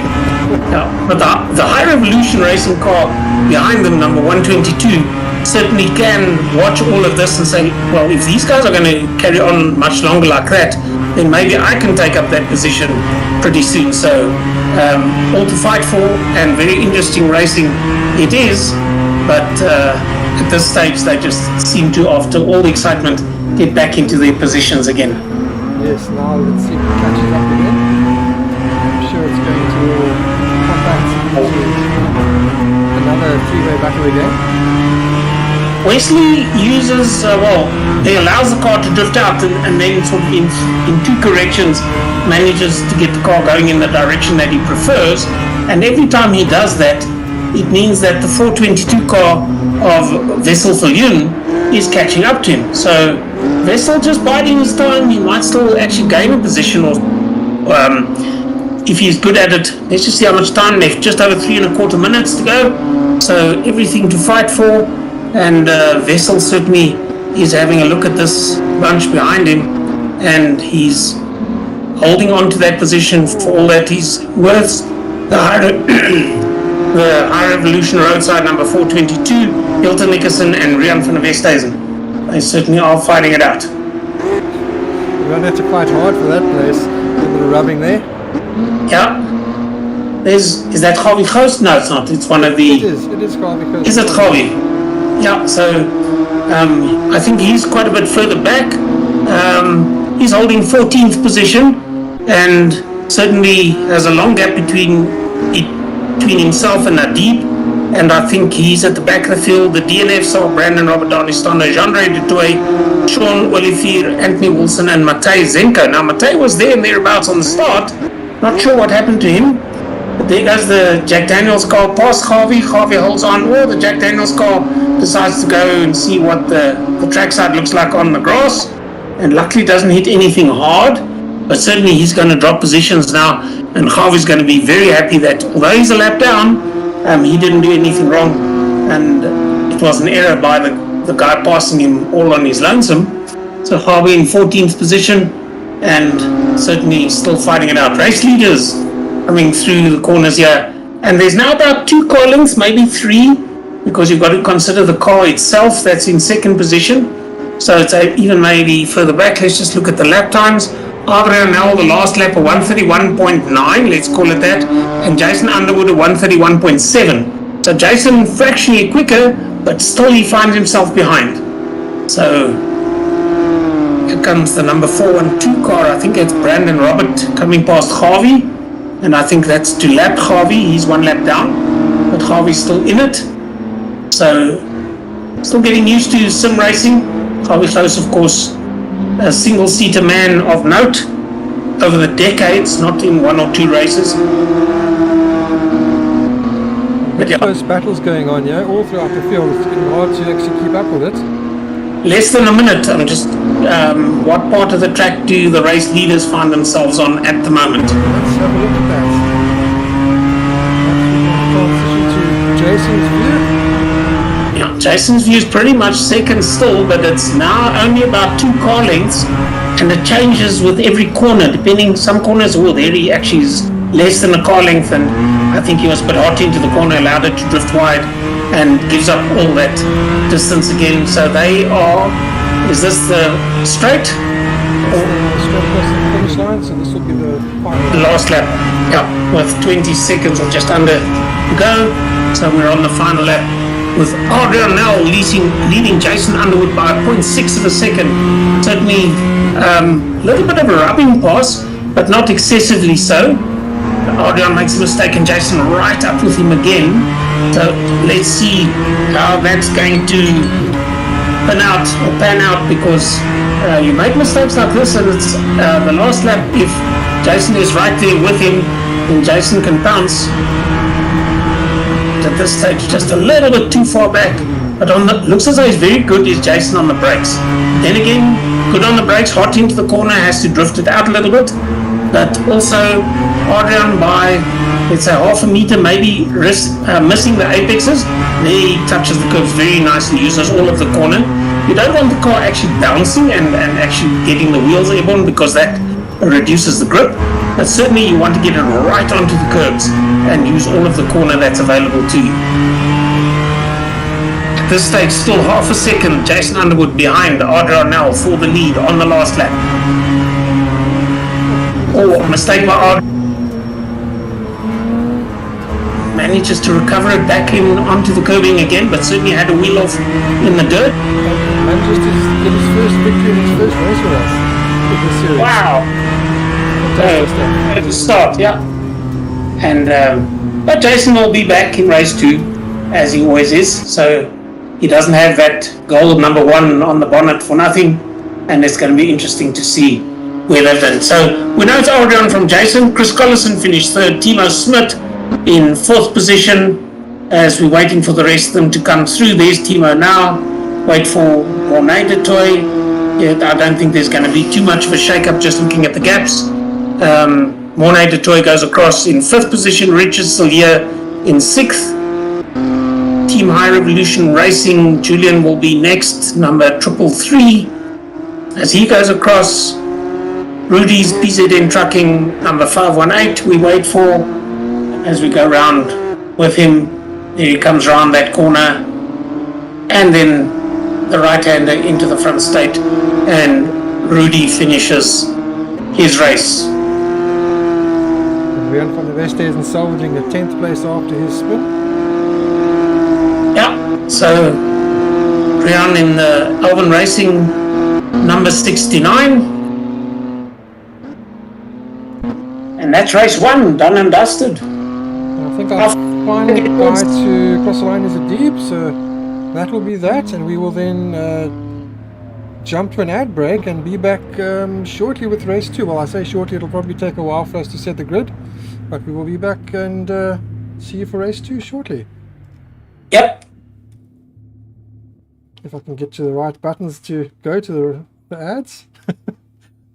Yeah. But the High Revolution racing car behind them, number 122, certainly can watch all of this and say, well, if these guys are going to carry on much longer like that, then maybe I can take up that position pretty soon. So all to fight for, and very interesting racing it is, but at this stage they just seem to, after all the excitement, get back into their positions again. Yes, now let's see if it catches up again. I'm sure it's going to come back to another three-way battle again. Wesley uses, he allows the car to drift out and then sort of in two corrections manages to get the car going in the direction that he prefers. And every time he does that, it means that the 422 car of Wessel Viljoen is catching up to him. So Wessel just biding his time. He might still actually gain a position, or if he's good at it. Let's just see how much time left. Just over 3.25 minutes to go. So everything to fight for. And Wessel certainly is having a look at this bunch behind him, and he's holding on to that position for all that he's worth. The High Revolution roadside number 422, Hilton Nickerson and Rian van der Westhuizen. They certainly are fighting it out. We're going to have to fight hard for that place. A little bit of rubbing there. Yeah. Is that Gawie Ghost? No, it's not. It's one of the... It is Gawie Ghost. Is it Gawie? Yeah, so I think he's quite a bit further back. He's holding 14th position, and certainly has a long gap between himself and Nadeeb, and I think he's at the back of the field. The DNFs are Brandon Robert Danistander, Jean-Ray Dutoy, Sean Olivier, Anthony Wilson, and Matej Zenko. Now, Matej was there and thereabouts on the start. Not sure what happened to him. But there goes the Jack Daniels car past Gawie. Gawie holds on, or the Jack Daniels car decides to go and see what the trackside looks like on the grass, and luckily doesn't hit anything hard, but certainly he's going to drop positions now, and Gawie's going to be very happy that although he's a lap down, he didn't do anything wrong, and it was an error by the guy passing him all on his lonesome. So Gawie in 14th position, and certainly still fighting it out. Race leaders coming through the corners here, and there's now about 2 car lengths, maybe 3, because you've got to consider the car itself that's in second position, so it's even maybe further back. Let's just look at the lap times. Adrian Nel, the last lap, a 131.9, let's call it that, and Jason Underwood a 131.7. So Jason fractionally quicker, but still he finds himself behind. So here comes the number 412 car. I think it's Brandon Robert coming past Gawie. and I think that's to lap Harvey. He's 1 lap down, but Harvey's still in it. So, still getting used to sim racing. Harvey Close, of course, a single-seater man of note over the decades, not in 1 or 2 races. But yeah, close battles going on, yeah, all throughout the field. It's getting hard to actually keep up with it. less than a minute. I'm just, what part of the track do the race leaders find themselves on at the moment? Let's have a look at that. Transition to Jason's view. Yeah, Jason's view is pretty much second still, but it's now only about 2 car lengths, and it changes with every corner, depending. Some corners, there he actually is less than a car length, and I think he was put hot into the corner, allowed it to drift wide, and gives up all that distance again. So they are, is this the straight? Straight across the finish line, so this will be the final last lap. Yeah, with 20 seconds or just under to go. So we're on the final lap with Adrian now leading Jason Underwood by 0.6 of a second. Certainly a little bit of a rubbing pass, but not excessively so. Adrian makes a mistake and Jason right up with him again. So let's see how that's going to pan out, because you make mistakes like this, and it's the last lap. If Jason is right there with him, then Jason can bounce. At this stage, just a little bit too far back, but looks as though he's very good is Jason on the brakes. Then again, good on the brakes, hot into the corner, has to drift it out a little bit, but also Adrian by, let's say, half a meter, maybe missing the apexes. There he touches the curves very nicely, uses all of the corner. You don't want the car actually bouncing and actually getting the wheels airborne, because that reduces the grip. But certainly you want to get it right onto the curbs and use all of the corner that's available to you. At this stage, still half a second, Jason Underwood behind Adrian now for the lead on the last lap. Oh, mistake by Adrian. Manages to recover it back in onto the curbing again, but certainly had a wheel off in the dirt. Manages to get his first victory in his first race with us in this series. Wow. At the start, yeah. And but Jason will be back in race 2, as he always is. So he doesn't have that gold number 1 on the bonnet for nothing, and it's going to be interesting to see where they've done. So we know it's Adrian from Jason. Chris Collison finished 3rd. Timo Smit in 4th position, as we're waiting for the rest of them to come through. There's Timo now. Wait for Mornay de Toy. Yeah, I don't think there's going to be too much of a shake-up just looking at the gaps. Mornay de Toy goes across in 5th position. Richard still here in 6th. Team High Revolution Racing, Julian will be next, number 333, as he goes across. Rudy's PZN Trucking, number 518, we wait for as we go round with him. There he comes round that corner, and then the right-hander into the front straight, and Rudy finishes his race. Rian van der Westhuizen salvaging the 10th place after his spin. Yeah, so Rian in the Alwin Racing, number 69. And that's race 1, done and dusted. I think our final guy to cross the line is a deep, so that will be that, and we will then jump to an ad break and be back shortly with race 2. Well, I say shortly, it'll probably take a while for us to set the grid, but we will be back and see you for race 2 shortly. Yep. If I can get to the right buttons to go to the ads.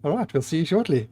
Alright, we'll see you shortly.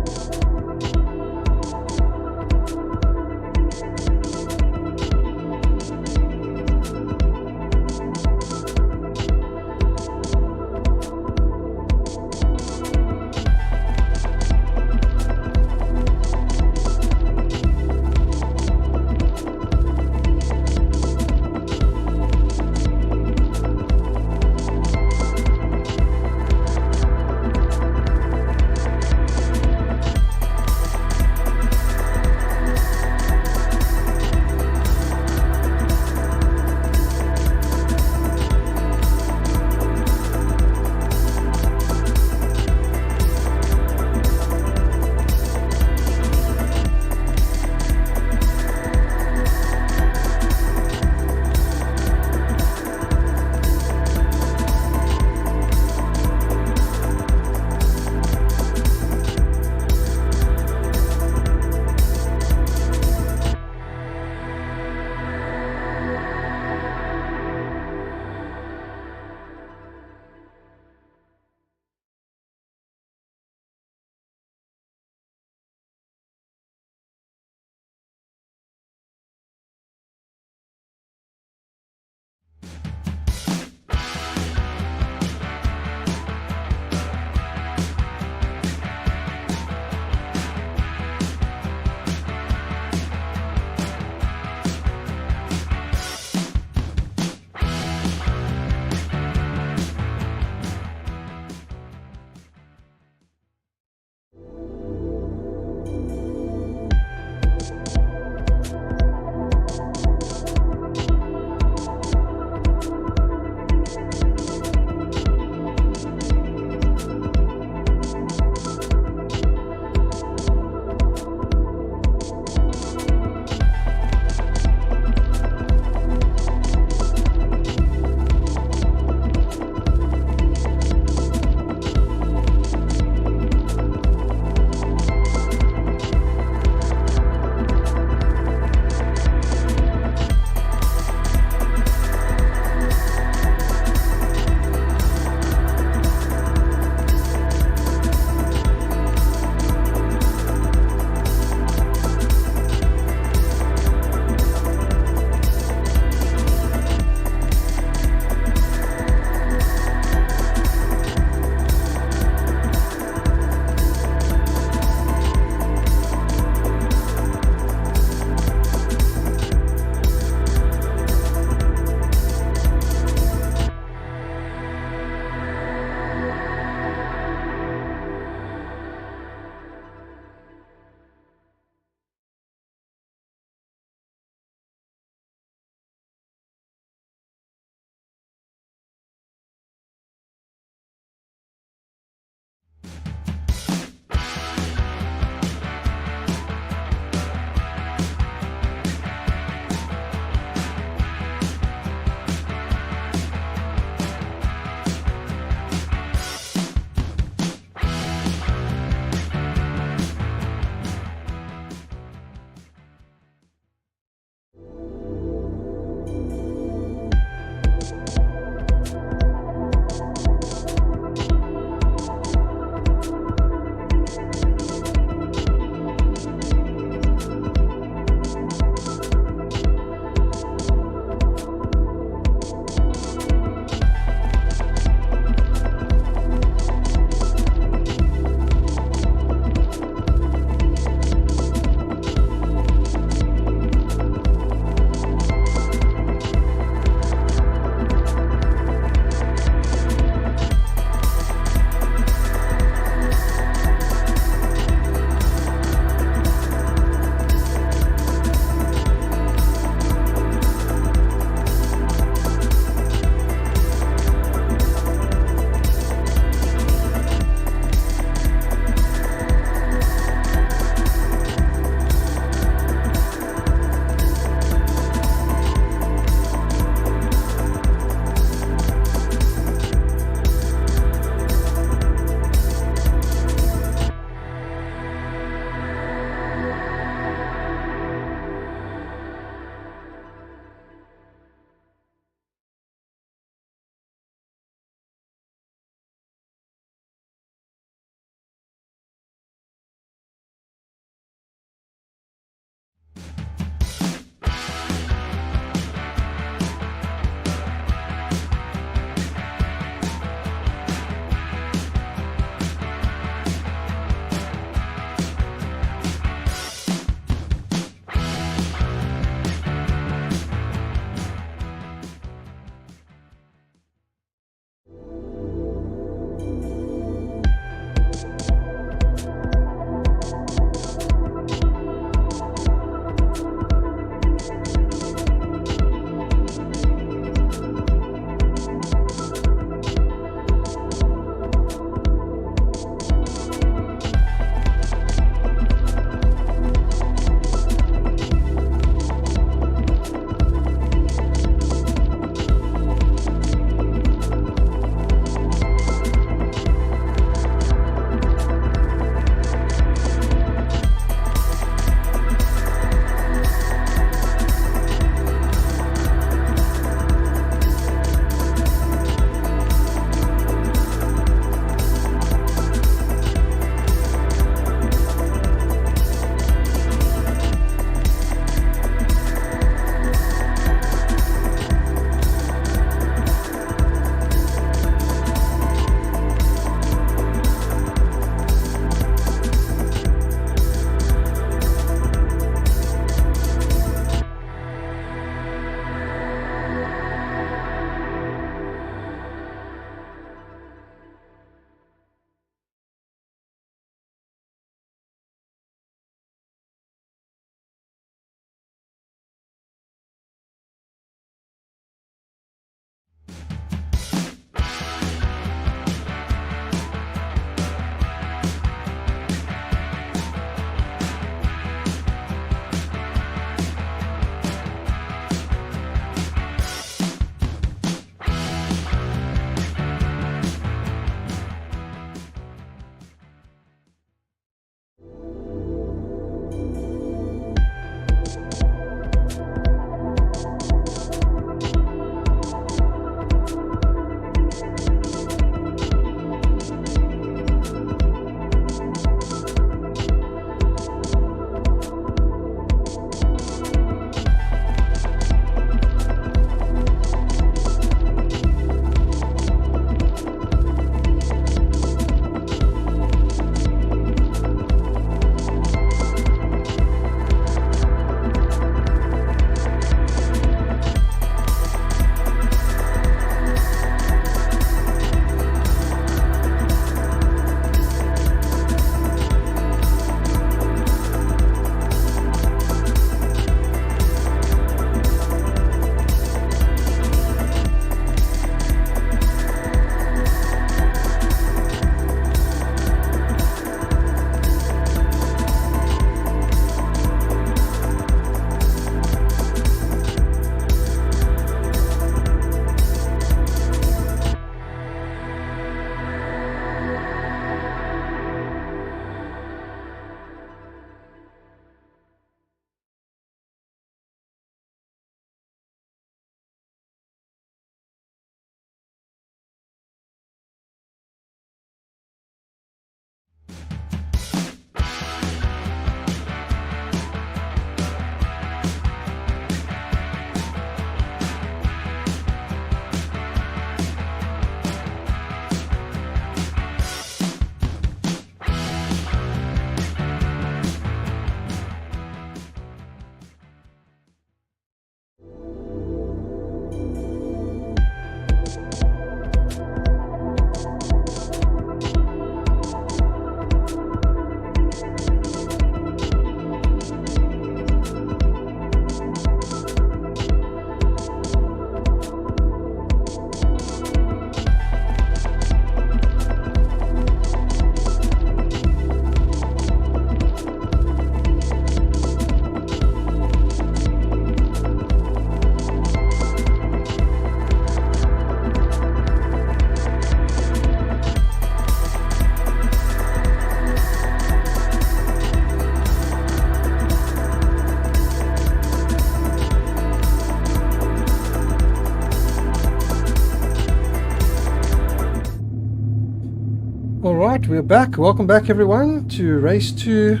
we're back. Welcome back, everyone, to race 2.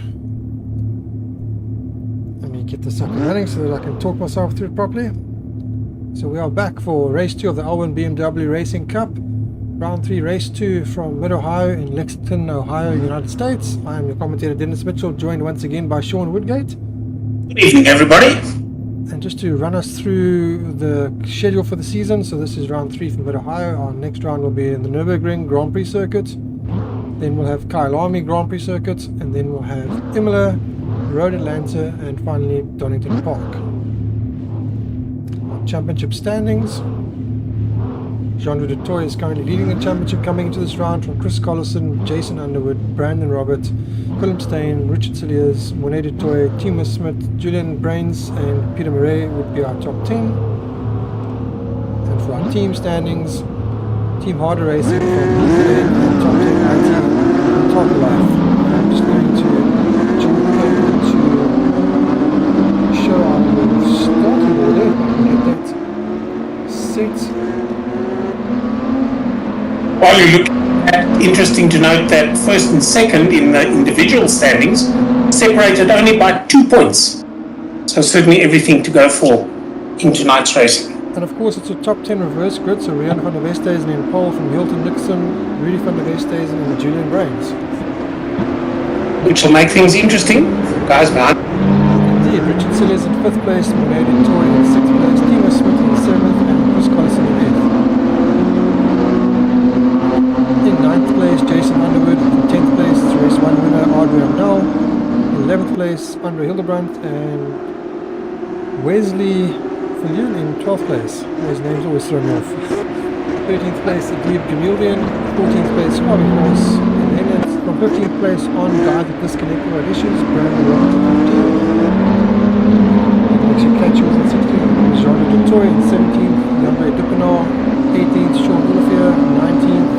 Let me get this up and running so that I can talk myself through it properly. So we are back for race 2 of the Alwin BMW Racing Cup. Round 3, race 2 from Mid-Ohio in Lexington, Ohio, United States. I am your commentator, Dennis Mitchell, joined once again by Sean Woodgate. Good evening, everybody. And just to run us through the schedule for the season, so this is round 3 from Mid-Ohio. Our next round will be in the Nürburgring Grand Prix circuit. Then we'll have Kyle Army Grand Prix circuit, and then we'll have Imola, Road Atlanta, and finally Donington Park. Our championship standings. Jean de Toy is currently leading the championship coming into this round from Chris Collison, Jason Underwood, Brandon Robert, Willem Steyn, Richard Cilliers, Monet de Toy, Timo Smith, Julian Brains, and Peter Murray would be our top 10. And for our team standings, Team Harder Racing from New Zealand and top 10 IT and Top Life. I'm just going to jump over to show our starting order if I can get that set. While you look at, interesting to note that first and second in the individual standings separated only by 2 points. So certainly everything to go for in tonight's racing. And of course it's a top 10 reverse grid, so Rian van der Westhuizen in pole from Hilton Nixon, Rudy van der Westhuizen and Julian Brains. Which will make things interesting. Guys behind. Indeed, Richard Cilliers in 5th place, Monet de Toy in 6th place, Timo Smith in 7th and Chris Collison in 8th. In 9th place, Jason Underwood. In 10th place, it's race 1 winner, Adrian Null. In 11th place, Andre Hildebrandt and Wesley Fillion in 12th place. His name's always thrown me off. 13th place, Adib Jamildian. 14th place, Harvey Horse. And then it's from 15th place on, guy that disconnected our issues, Brandon Robert in 15th. Actually, Catchy was in 16th. Jean de Toy in 17th. Yambre Dupinar. 18th, Sean Olivier. 19th.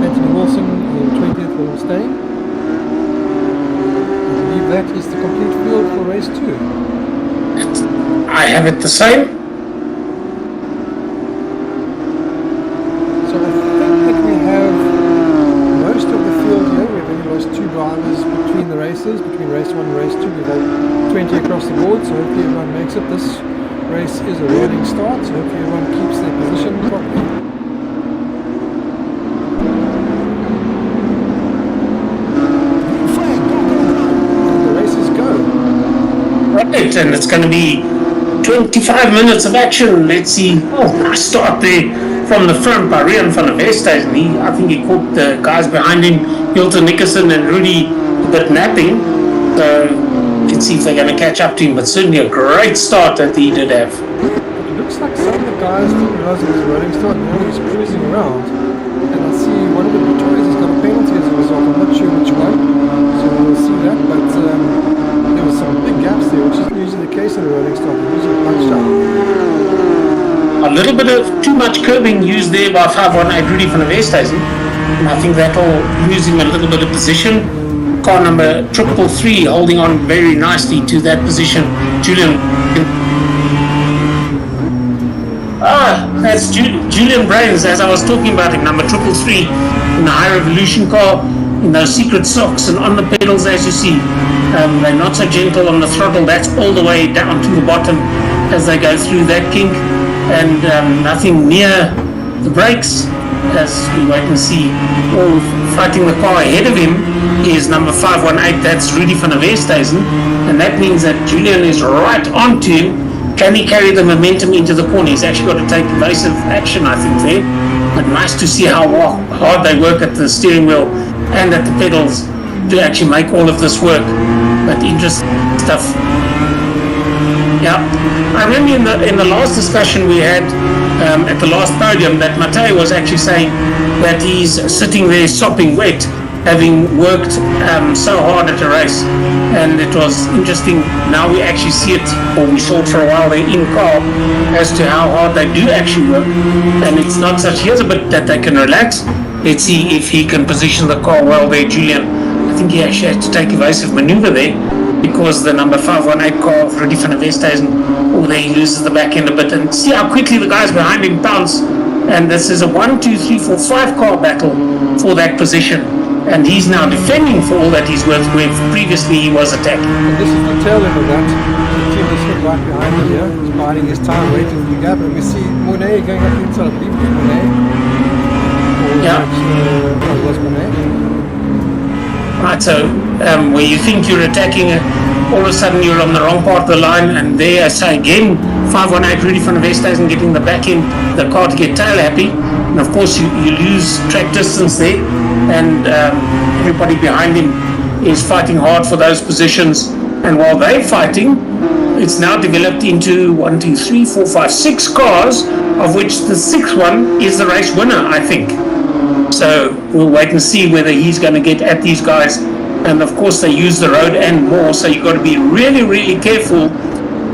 Anthony Wilson in 20th, Willem Steyn. I believe that is the complete field for race 2. I have it the same. So I think that we have most of the field here. We've only lost 2 drivers between the races, between race 1 and race 2. We've had 20 across the board, so hopefully everyone makes it. This race is a rolling start, so hopefully everyone keeps their position properly. And it's going to be 25 minutes of action. Let's see. Oh, nice start there from the front by Rian van der Westhuizen. I think he caught the guys behind him, Hilton Nickerson and Rudy, a bit napping. So let's see if they're going to catch up to him. But certainly a great start that he did have. It looks like some of the guys didn't realize it was a rolling start. Now he's cruising around. And I see one of the Detroit's has got a penalty as a result. I'm not sure which one. So we'll see that. But there was some big gaps there, which is usually the case in a rolling start. They're usually punched out. A little bit of too much curbing used there by 518 Rudy van der Westhuizen. And I think that'll lose him a little bit of position. Car number 333 holding on very nicely to that position. Julian. That's Julian Brains, as I was talking about him, number 333 in the High Revolution car, in those secret socks and on the pedals, as you see. They're not so gentle on the throttle. That's all the way down to the bottom as they go through that kink, and nothing near the brakes as we wait and see. All fighting the car ahead of him is number 518. That's Rudy van der Westhuizen, and that means that Julian is right onto him. Can he carry the momentum into the corner? He's actually got to take evasive action, I think, there. But nice to see how hard they work at the steering wheel and at the pedals to actually make all of this work. But interesting stuff. Yeah, I remember in the last discussion we had at the last podium that Matej was actually saying that he's sitting there sopping wet, having worked so hard at a race. And it was interesting. Now we actually see it, or we saw it for a while there in car, as to how hard they do actually work. And it's not such, here's a bit that they can relax. Let's see if he can position the car well there, Julian. I think he actually had to take evasive maneuver there because the number 518 car of Rudy van der Westhuizen, there he loses the back end a bit. And see how quickly the guys behind him bounce. And this is a 1, 2, 3, 4, 5 car battle for that position. and he's now defending for all that he's worth, where previously he was attacking. And this is the tail end of that. Timo Smith right behind him here. He's biding his time, waiting for the gap. And we see Monet going up the inside. I believe it's Monet. Or was Monet. Right, so where you think you're attacking, all of a sudden you're on the wrong part of the line, and there I say again, 518 Rudy van der Westhuizen getting the back end, the car to get tail happy, and of course you lose track distance there, and everybody behind him is fighting hard for those positions, and while they're fighting, it's now developed into 1, 2, 3, 4, 5, 6 cars, of which the 6th one is the race winner, I think. So we'll wait and see whether he's going to get at these guys. And of course they use the road and more, so you've got to be really, really careful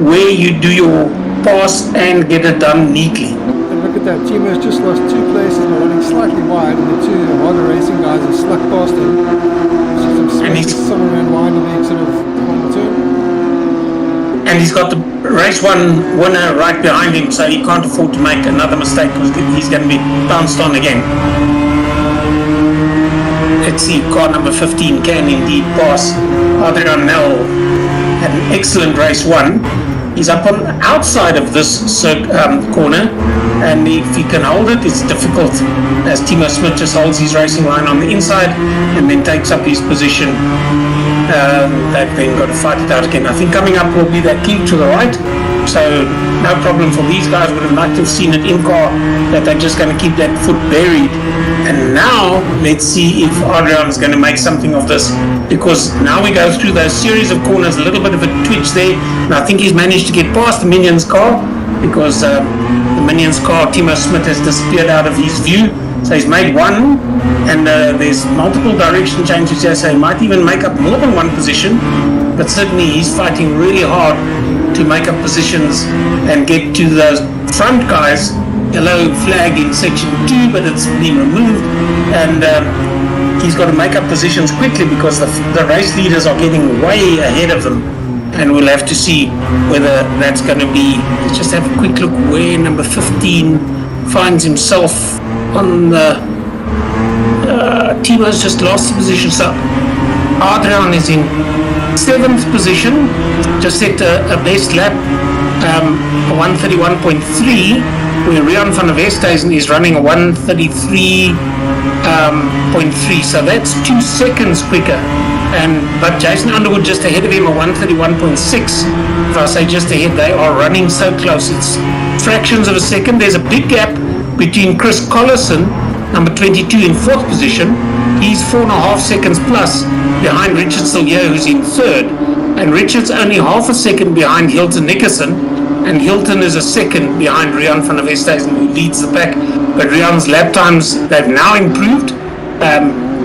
where you do your pass and get it done neatly. And look at that, Timo's just lost 2 places, running slightly wide, and the 2 harder racing guys have snuck past him. And he's somewhere around wide and being sort of on the turn. And he's got the race 1 winner right behind him, so he can't afford to make another mistake because he's going to be bounced on again. Let's see, car number 15 can indeed pass. Adrian Nel had an excellent race 1. He's up on the outside of this corner, and if he can hold it, it's difficult, as Timo Smith just holds his racing line on the inside and then takes up his position. They've then got to fight it out again. I think coming up will be that kick to the right, so no problem for these guys. Would have liked to have seen it in car, that they're just going to keep that foot buried. And now let's see if Adrian's going to make something of this, because now we go through those series of corners, a little bit of a twitch there, and I think he's managed to get past the Minions car, because the Minions car, Timo Smith, has disappeared out of his view. So he's made 1, and there's multiple direction changes here, so he might even make up more than 1 position, but certainly he's fighting really hard to make up positions and get to those front guys. Yellow flag in section 2, but it's been removed, and he's got to make up positions quickly because the race leaders are getting way ahead of them, and we'll have to see whether that's going to be. Let's just have a quick look where number 15 finds himself on the Timo's just lost the position, so Adrian is in 7th position, just set a best lap 131.3, where Rian van der Westhuizen is running a 133.3, so that's 2 seconds quicker. But Jason Underwood just ahead of him at 131.6. If I say just ahead, they are running so close, it's fractions of a second. There's a big gap between Chris Collison, number 22, in 4th position. He's 4.5 seconds plus behind Richard Sillier, who's in 3rd, and Richard's only half a second behind Hilton Nickerson, and Hilton is a second behind Rian van der Westhuizen, who leads the pack. But Rian's lap times, they've now improved.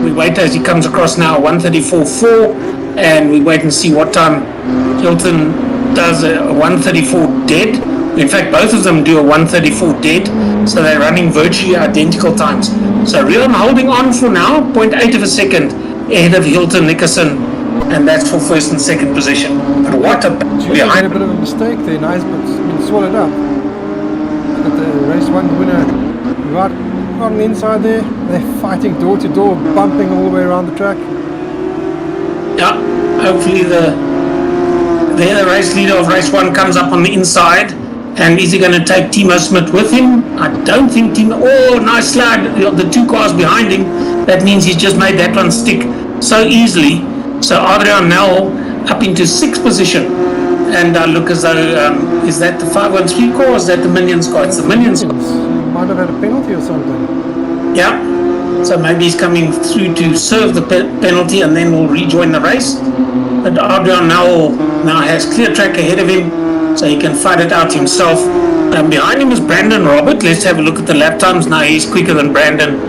We wait as he comes across now, 134.4, and we wait and see what time Hilton does a 134 dead. In fact, both of them do a 134 dead, so they're running virtually identical times. So Rian holding on for now, 0.8 of a second ahead of Hilton Nickerson, and that's for 1st and 2nd position. But what a behind! A bit of a mistake there, nice, but it's been swallowed up. Look at the race 1 winner right on the inside there. They're fighting door to door, bumping all the way around the track. Yeah, hopefully the race leader of race 1 comes up on the inside. And is he going to take Timo Smith with him? I don't think Timo. Oh, nice slide. The 2 cars behind him. That means he's just made that one stick so easily. So Adrian Nel up into 6th position. And look as though, is that the 513 car or is that the Minions car? It's the Minions car. Might have had a penalty or something. Yeah. So maybe he's coming through to serve the penalty and then will rejoin the race. But Adrian Nel now has clear track ahead of him, so he can fight it out himself. Behind him is Brandon Robert. Let's have a look at the lap times. Now he's quicker than Brandon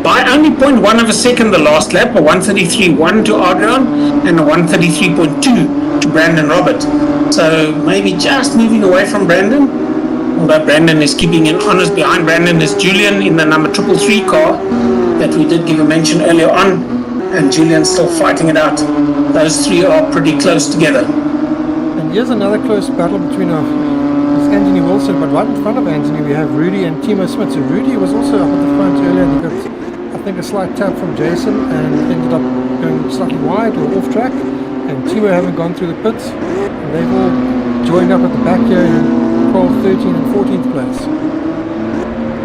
by only 0.1 of a second the last lap, a 133.1 to Adrian and a 133.2 to Brandon Robert. So maybe just moving away from Brandon, although Brandon is keeping in honest. Behind Brandon is Julian in the number 333 car that we did give a mention earlier on, and Julian's still fighting it out. Those 3 are pretty close together. And here's another close battle between Anthony Wilson, but right in front of Anthony we have Rudy and Timo Smith. So Rudy was also up at the front earlier and he got up think a slight tap from Jason and ended up going slightly wide or off track. And Timo haven't gone through the pits. And they've all joined up at the back here in 12th, 13th and 14th place.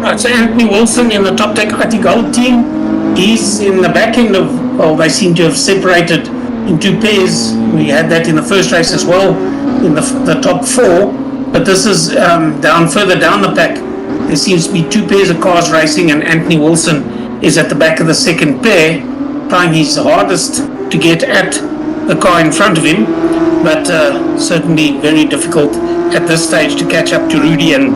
Right, so Anthony Wilson in the Top Tech IT Gold team, he's in the back end of, well, they seem to have separated in two pairs. We had that in the first race as well, in the top four, but this is further down the pack. There seems to be two pairs of cars racing, and Anthony Wilson is at the back of the second pair, trying his hardest to get at the car in front of him, but certainly very difficult at this stage to catch up to Rudy and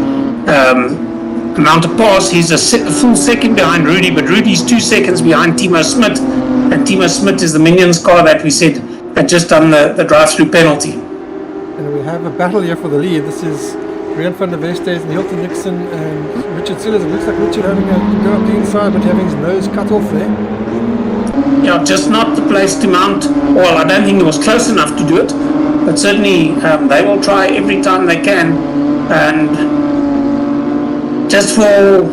mount a pass. He's a full second behind Rudy, but Rudy's 2 seconds behind Timo Smit, and Timo Smit is the Minions car that we said had just done the drive-through penalty. And we have a battle here for the lead. This is Rian van der Westhuizen and Hilton Nixon and Richard Sillers. It looks like Richard having to go up the inside, but having his nose cut off there. Yeah, just not the place to mount. Well, I don't think it was close enough to do it, but certainly they will try every time they can. And just for,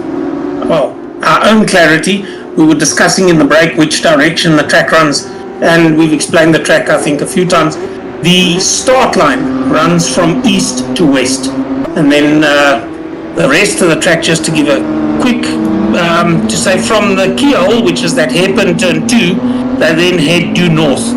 well, our own clarity, we were discussing in the break which direction the track runs, and we've explained the track, I think, a few times. The start line runs from east to west, and then the rest of the track, just to give a quick, to say from the keyhole, which is that hairpin turn 2, they then head due north,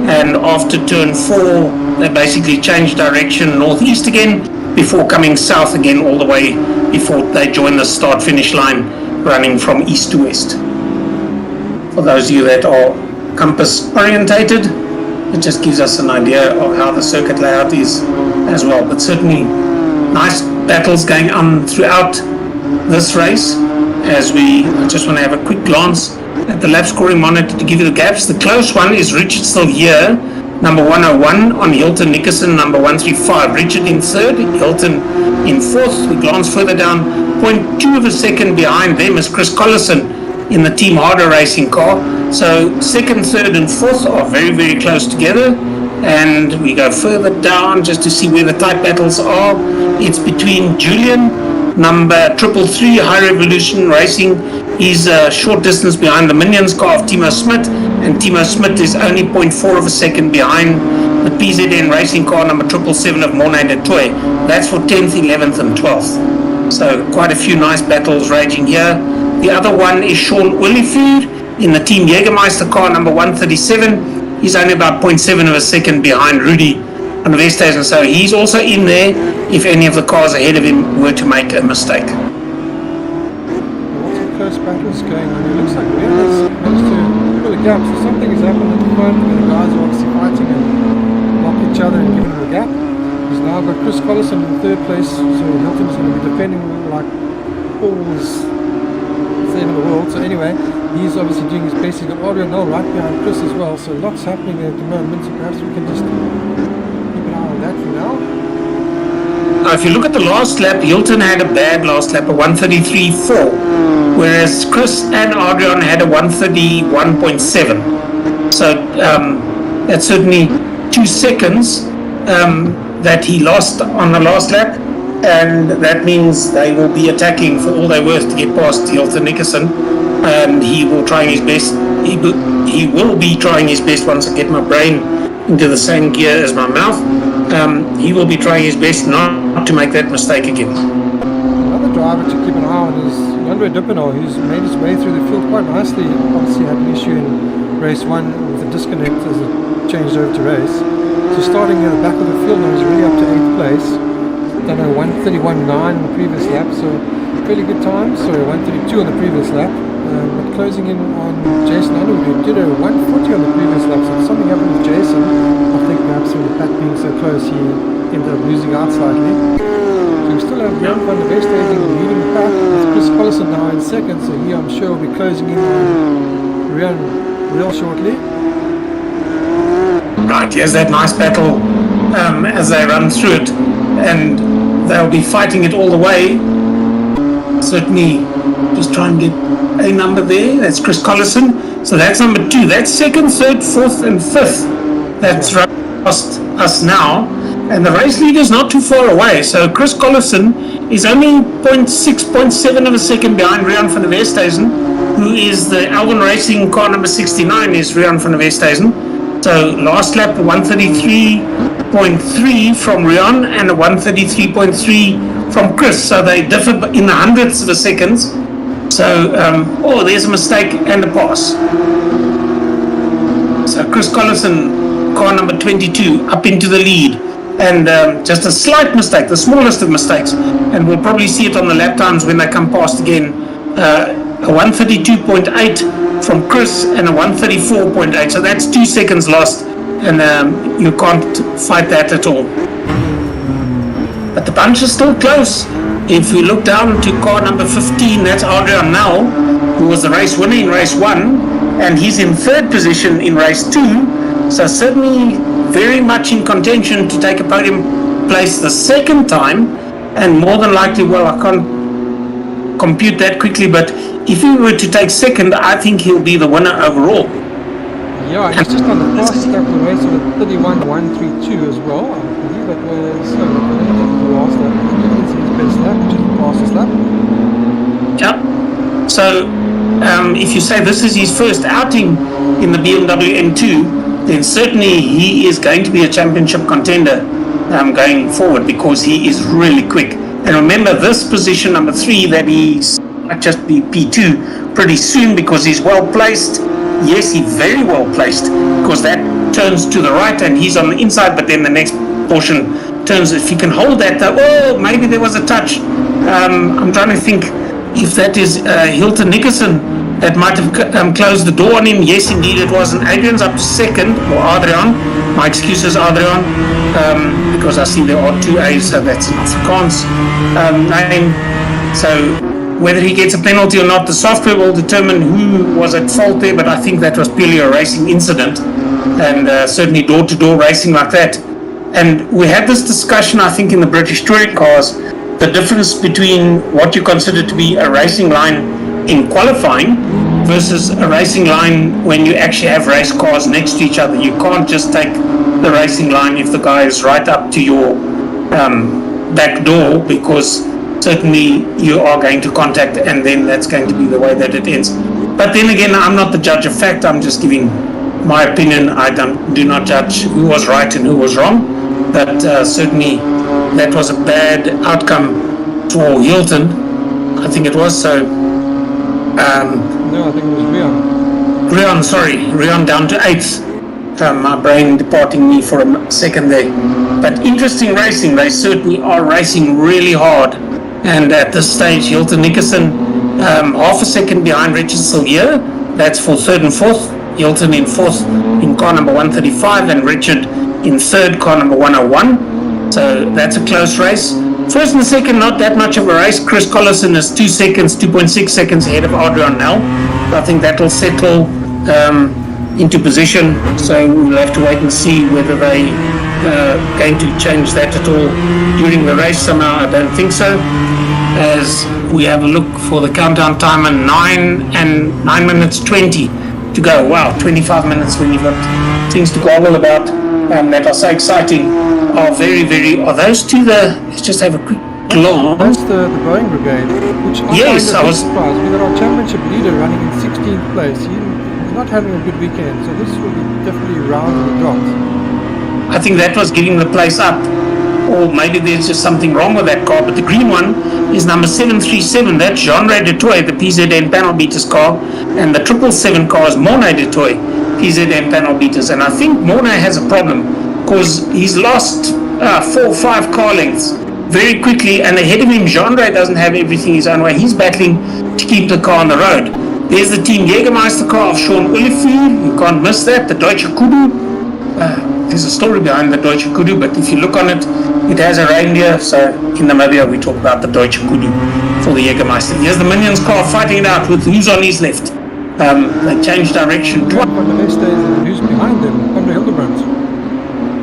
and after turn 4, they basically change direction northeast again, before coming south again all the way before they join the start-finish line running from east to west. For those of you that are compass orientated, it just gives us an idea of how the circuit layout is as well. But certainly nice battles going on throughout this race. As we just want to have a quick glance at the lap scoring monitor to give you the gaps. The close one is Richard still here, number 101 on Hilton Nickerson, number 135. Richard in third, Hilton in fourth. We glance further down, 0.2 of a second behind them is Chris Collison in the Team Harder racing car. So second, third and fourth are very, very close together. And we go further down just to see where the tight battles are. It's between Julian, number 333, High Revolution Racing. He's a short distance behind the Minions car of Timo Smit, and Timo Smit is only 0.4 of a second behind the PZN Racing car number 777 of Mornay de Toy. That's for 10th, 11th and 12th. So quite a few nice battles raging here. The other one is Sean Williford in the Team Jägermeister car number 137. He's only about 0.7 of a second behind Rudy on the Westhuizen, so he's also in there if any of the cars ahead of him were to make a mistake. Lots of close battles going on. It looks like Rian has managed to fill a gap, so something has happened at the front where the guys are obviously fighting and lock each other and giving him a gap. He's now got Chris Collison in third place, so Hilton's going to be defending like balls. The end of the world. So anyway, he's obviously doing his best. He's got Adrian right behind Chris as well, so lots happening at the moment, so perhaps we can just keep an eye on that for now. If you look at the last lap, Hilton had a bad last lap, a 1:33.4, whereas Chris and Adrian had a 1:31.7. So that's certainly 2 seconds that he lost on the last lap. And that means they will be attacking for all they're worth to get past Hilton Nickerson, and he will try his best. He will be trying his best once I get my brain into the same gear as my mouth. He will be trying his best not to make that mistake again. Another driver to keep an eye on is Andre Dupino, who's made his way through the field quite nicely. Obviously had an issue in race 1 with the disconnect as it changed over to race. So starting at the back of the field now, he's really up to 8th place. Done a 1:31.9 in the previous lap, so fairly good time. Sorry, 1:32 on the previous lap. But closing in on Jason Underwood, who did a 1:40 on the previous lap, so something happened with Jason. I think perhaps with the pack being so close, he ended up losing out slightly. So we still have Rian van der Westhuizen leading the pack, with Chris Collison now in second, so he I'm sure will be closing in on Rian real shortly. Right, here's that nice battle as they run through it, and they'll be fighting it all the way. Certainly just try and get a number there. That's Chris Collison, so that's number 2. That's second, third, fourth and fifth. That's right past us now, and the race leader is not too far away. So Chris Collison is only 0.6, 0.7 of a second behind Rian van der Westhuizen. who is the Alwin Racing car number 69, is Rian van der Westhuizen. So last lap 133.3 from Rian and a 133.3 from Chris. So they differ in the hundredths of a seconds. So, there's a mistake and a pass. So Chris Collison, car number 22, up into the lead. And just a slight mistake, the smallest of mistakes. And we'll probably see it on the lap times when they come past again. A 132.8 from Chris and a 134.8. So that's 2 seconds lost. And you can't fight that at all. But the bunch is still close. If you look down to car number 15, that's Adrian Nel, who was the race winner in race 1, and he's in 3rd position in race 2, so certainly very much in contention to take a podium place the 2nd time, and more than likely, well, I can't compute that quickly, but if he were to take 2nd, I think he'll be the winner overall. Yeah, he's just on the fastest lap of the race with a 31.132 as well. I believe that was the last lap. Best lap, which is the fastest lap. Yeah. So, if you say this is his first outing in the BMW M2, then certainly he is going to be a championship contender going forward because he is really quick. And remember, this position number 3 that he might just be P2 pretty soon because he's well placed. Yes, he's very well placed because that turns to the right and he's on the inside, but then the next portion turns. If you can hold that, maybe there was a touch. I'm trying to think if that is Hilton Nickerson that might have closed the door on him. Yes, indeed it was. And Adrian's up to 2nd, or Adrian. My excuses, Adrian, because I see there are 2 A's, so that's an Afrikaans name. So whether he gets a penalty or not, the software will determine who was at fault there, but I think that was purely a racing incident, and certainly door-to-door racing like that. And we had this discussion, I think, in the British touring cars, the difference between what you consider to be a racing line in qualifying versus a racing line when you actually have race cars next to each other. You can't just take the racing line if the guy is right up to your back door, because certainly you are going to contact, and then that's going to be the way that it ends. But then again, I'm not the judge of fact. I'm just giving my opinion. I do not judge who was right and who was wrong. But certainly that was a bad outcome for Hilton. I think it was. So. No, I think it was Rian. Rian down to 8th. My brain departing me for a second there. But interesting racing. They certainly are racing really hard. And at this stage, Hilton Nickerson, half a second behind Richard Sillier. That's for 3rd and 4th. Hilton in 4th in car number 135, and Richard in 3rd, car number 101. So that's a close race. 1st and 2nd, not that much of a race. Chris Collison is 2.6 seconds ahead of Adrian Nel. I think that will settle into position. So we'll have to wait and see whether they going to change that at all during the race somehow. I don't think so. As we have a look for the countdown timer, 9 minutes 20 to go. Wow, 25 minutes when you've got things to goggle about that are so exciting. Are those two let's just have a quick glance. That's the Boeing Brigade, which I was surprised. We got our championship leader running in 16th place. He's not having a good weekend, so this will be definitely round in the dots. I think that was giving the place up, or maybe there's just something wrong with that car. But the green one is number 737. That's Jean-Ray Dutoit, the PZN panel beaters car, and the 777 car is Mornay Dutoit, PZN panel beaters. And I think Mornay has a problem because he's lost 4 or 5 car lengths very quickly, and ahead of him, Jean-Ray doesn't have everything his own way. He's battling to keep the car on the road. There's the Team Jägermeister car of Sean Olivier. You can't miss that. The Deutsche Kudu. There's a story behind the Deutsche Kudu, but if you look on it, it has a reindeer. So in Namibia, we talk about the Deutsche Kudu for the Jägermeister. Here's the Minions car fighting it out with who's on his left. They changed direction twice. On the next day, who's behind them? Under Hildebrand.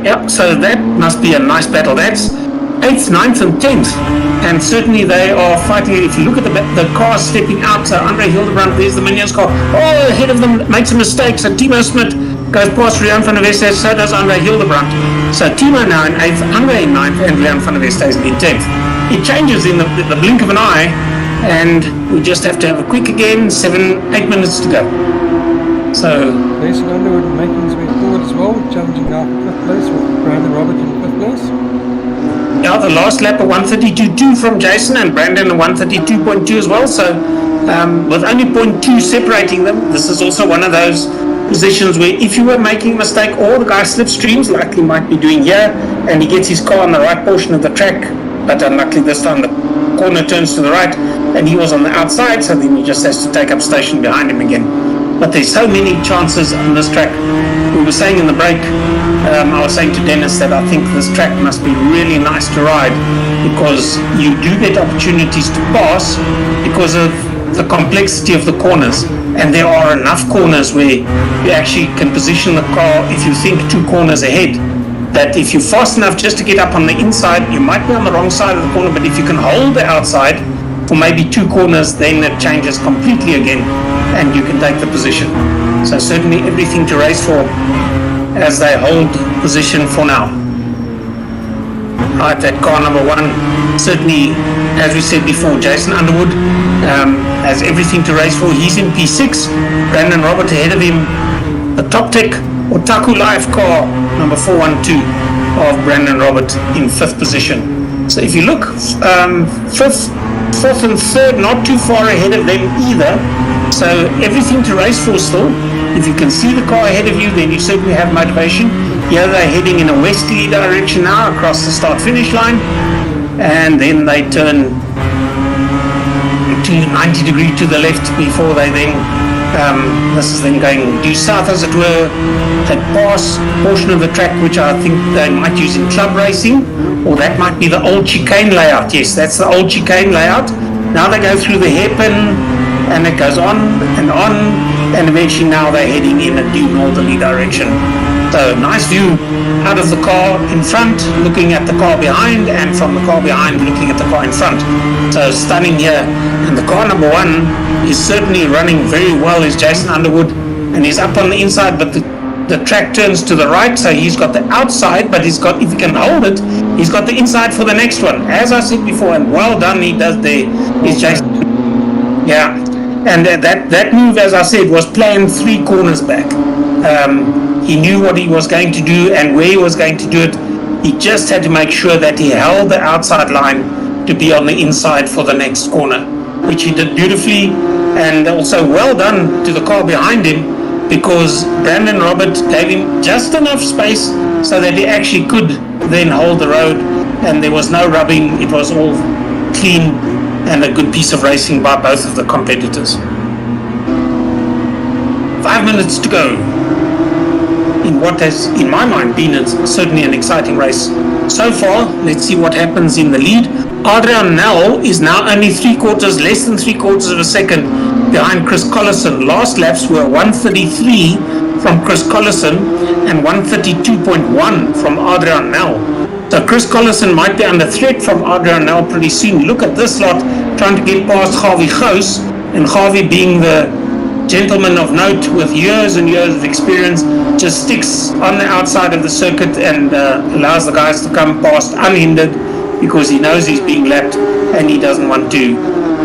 Yep, so that must be a nice battle. That's 8th, 9th and 10th, and certainly they are fighting. If you look at the car stepping out, so Andre Hildebrand, there's the Minions car, ahead of them, makes a mistake, so Timo Smit goes past Rian van der Westhuizen, so does Andre Hildebrand. So Timo now in 8th, Andre in 9th, and Rian van der Westhuizen in 10th. It changes in the blink of an eye, and we just have to have a quick again, 8 minutes to go. So Jason Underwood making his way forward as well, challenging now for 5th place with Brandon Robert in 5th place. yeah, the last lap a 132.2 from Jason and Brandon a 132.2 as well. So with only 0.2 separating them, this is also one of those positions where if you were making a mistake or the guy slipstreams like he might be doing here and he gets his car on the right portion of the track, but unluckily this time the corner turns to the right and he was on the outside, so then he just has to take up station behind him again. But there's so many chances on this track. We were saying in the break, I was saying to Dennis that I think this track must be really nice to ride because you do get opportunities to pass because of the complexity of the corners, and there are enough corners where you actually can position the car if you think 2 corners ahead, that if you're fast enough just to get up on the inside, you might be on the wrong side of the corner, but if you can hold the outside for maybe 2 corners, then it changes completely again and you can take the position. So certainly everything to race for as they hold position for now. Right, that car number 1, certainly, as we said before, Jason Underwood has everything to race for. He's in P6, Brandon Robert ahead of him. The Top Tech Otaku Life car, number 412 of Brandon Robert in 5th position. So if you look, 4th and 3rd, not too far ahead of them either. So everything to race for still. If you can see the car ahead of you, then you certainly have motivation. Here they're heading in a westerly direction now across the start-finish line, and then they turn to 90 degrees to the left before they then, this is then going due south as it were. They pass a portion of the track which I think they might use in club racing, or that might be the old chicane layout. Yes, that's the old chicane layout. Now they go through the hairpin and it goes on, and eventually now they're heading in a due northerly direction. So nice view out of the car in front, looking at the car behind, and from the car behind looking at the car in front. So stunning here. And the car number 1 is certainly running very well, is Jason Underwood, and he's up on the inside, but the track turns to the right, so he's got the outside, but he's got, if he can hold it, he's got the inside for the next one. As I said before, and well done he does there, is Jason. Yeah, and that move, as I said, was planned 3 corners back. He knew what he was going to do and where he was going to do it. He just had to make sure that he held the outside line to be on the inside for the next corner, which he did beautifully. And also well done to the car behind him, because Brandon Robert gave him just enough space so that he actually could then hold the road, and there was no rubbing. It was all clean and a good piece of racing by both of the competitors. 5 minutes to go in what has, in my mind, been certainly an exciting race so far. Let's see what happens in the lead. Adrian Nel is now only less than 3/4 of a second behind Chris Collison. Last laps were 1:33 from Chris Collison and 1:32.1 from Adrian Nel. So Chris Collison might be under threat from Adrian Nel pretty soon. Look at this lot trying to get past Javi Goos, and Javi, being the gentleman of note with years and years of experience, just sticks on the outside of the circuit and allows the guys to come past unhindered, because he knows he's being lapped and he doesn't want to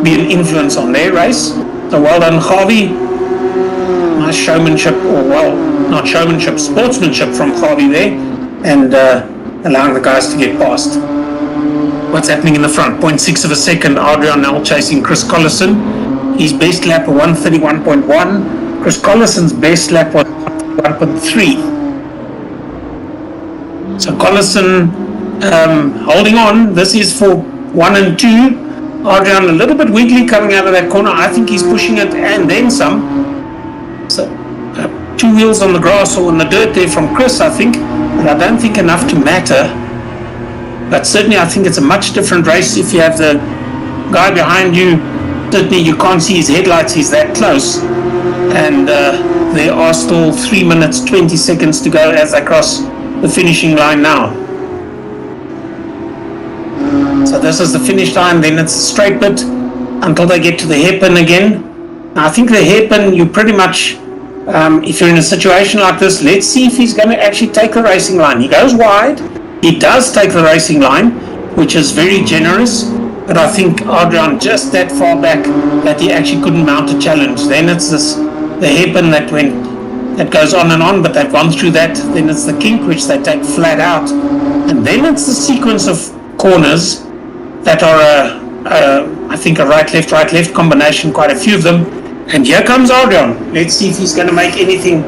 be an influence on their race. So well done, Javi. Nice showmanship, or well, not showmanship, sportsmanship from Javi there, and allowing the guys to get past. What's happening in the front? 0.6 of a second, Adrian Nel chasing Chris Collison. His best lap was 1:31.1. Chris Collison's best lap was 1:3. So Collison holding on. This is for 1 and 2. Adrian a little bit wiggly coming out of that corner. I think he's pushing it and then some. So 2 wheels on the grass or on the dirt there from Chris, I think. But I don't think enough to matter. But certainly I think it's a much different race if you have the guy behind you. Certainly you can't see his headlights, he's that close. And there are still 3 minutes 20 seconds to go as they cross the finishing line now. So this is the finish line, then it's a straight bit until they get to the hairpin again. Now I think the hairpin, you pretty much, if you're in a situation like this, let's see if he's going to actually take the racing line. He goes wide, he does take the racing line, which is very generous. but I think Adrian just that far back that he actually couldn't mount a challenge. Then it's the hairpin that goes on, but they've gone through that. Then it's the kink, which they take flat out, and then it's the sequence of corners that are I think a right-left combination, quite a few of them. And here comes Adrian. Let's see if he's going to make anything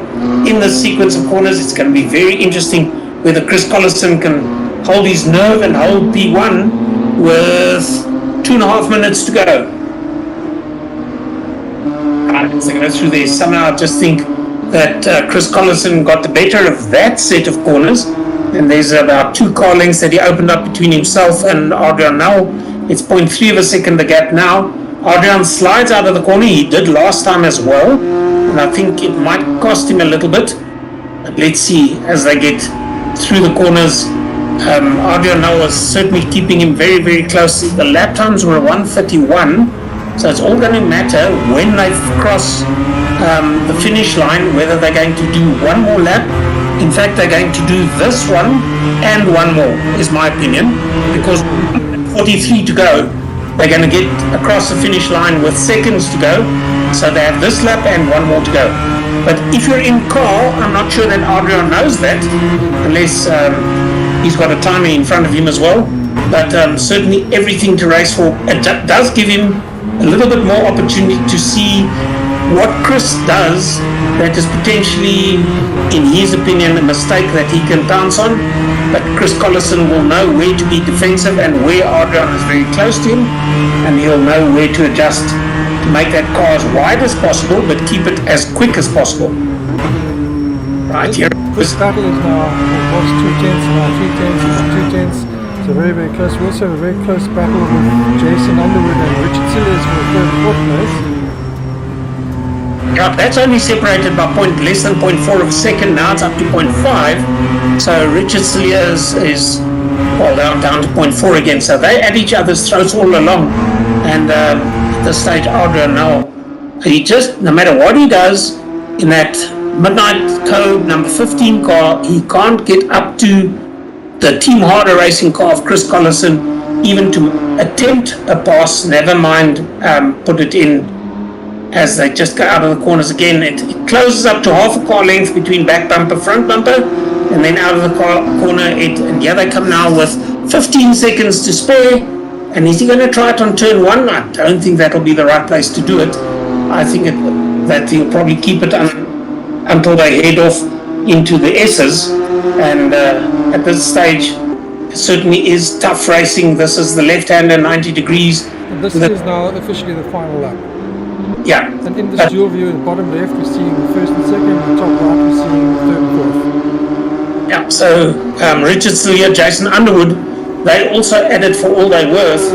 in this sequence of corners. It's going to be very interesting whether Chris Collison can hold his nerve and hold P1 with 2.5 minutes to go. As they go through there, somehow I just think that Chris Collison got the better of that set of corners, and there's about 2 car lengths that he opened up between himself and Adrian now. It's 0.3 of a second the gap now. Adrian slides out of the corner. He did last time as well, and I think it might cost him a little bit. But let's see as they get through the corners. Adrian now was certainly keeping him very, very close. The lap times were 1:31, so it's all going to matter when they cross the finish line, whether they're going to do one more lap. In fact, they're going to do this one and one more, is my opinion, because 43 to go. They're going to get across the finish line with seconds to go, so they have this lap and one more to go. But if you're in car, I'm not sure that Adrian knows that, unless he's got a timer in front of him as well. But certainly everything to race for. It does give him a little bit more opportunity to see what Chris does that is potentially, in his opinion, a mistake that he can pounce on. But Chris Collison will know where to be defensive and where Adrian is very close to him, and he'll know where to adjust to make that car as wide as possible, but keep it as quick as possible. Right here. This battle is now across 2 tenths, now 3 tenths, now 2 tenths. So very, very close. We also have a very close battle with Jason Underwood and Richard Sillers for the 3rd and 4th place. Yeah, that's only separated by less than 0.4 of a second. Now it's up to 0.5. So Richard Sillers is well down to 0.4 again. So they at each other's throats all along. And at this stage, Adrian now, he just, no matter what he does in that Midnight Code number 15 car, he can't get up to the Team Harder racing car of Chris Collison, even to attempt a pass, never mind put it in. As they just go out of the corners again, it closes up to half a car length between back bumper, front bumper, and then out of the corner. And here they come now with 15 seconds to spare. And is he going to try it on turn 1? I don't think that'll be the right place to do it. I think that he'll probably keep it until they head off into the S's. And at this stage, it certainly is tough racing. This is the left-hander, 90 degrees. And this is now officially the final lap. Yeah. And in this dual view, the bottom left we're seeing the 1st and 2nd, the top right we're seeing the 3rd and 4th. Yeah, so Richard Sillers, Jason Underwood, they also added for all they're worth,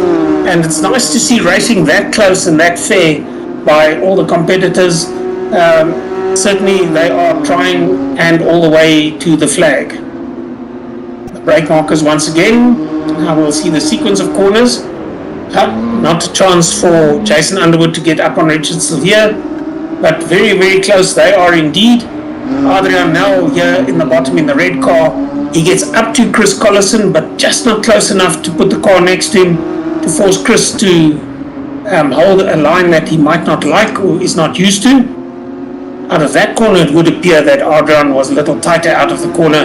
and it's nice to see racing that close and that fair by all the competitors. Certainly they are trying, and all the way to the flag. The brake markers once again. Now we'll see the sequence of corners. Not a chance for Jason Underwood to get up on Richard Sillers, but very, very close they are indeed. Adrian now here in the bottom in the red car. He gets up to Chris Collison, but just not close enough to put the car next to him to force Chris to hold a line that he might not like or is not used to. Out of that corner, it would appear that Adrian was a little tighter out of the corner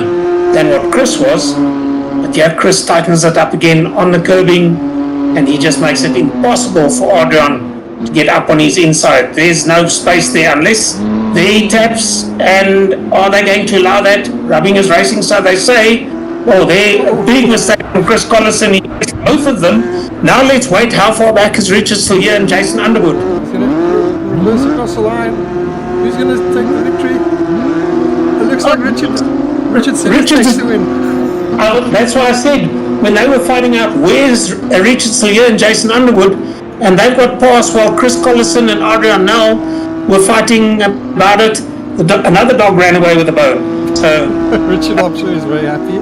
than what Chris was. But yeah, Chris tightens it up again on the curbing, and he just makes it impossible for Adrian to get up on his inside. There's no space there unless he taps, and are they going to allow that? Rubbing is racing, so they say. Well, they're a big mistake from Chris Collison. He missed both of them. Now let's wait. How far back is Richard Sillers and Jason Underwood? He's going to reverse across the line. Who's going to take the victory? It looks like Richard Sillers takes the win. That's why I said, when they were finding out where's Richard Sillers and Jason Underwood, and they got past while Chris Collison and Adrian now were fighting about it, another dog ran away with a bone. So Richard, I'm sure, is very happy.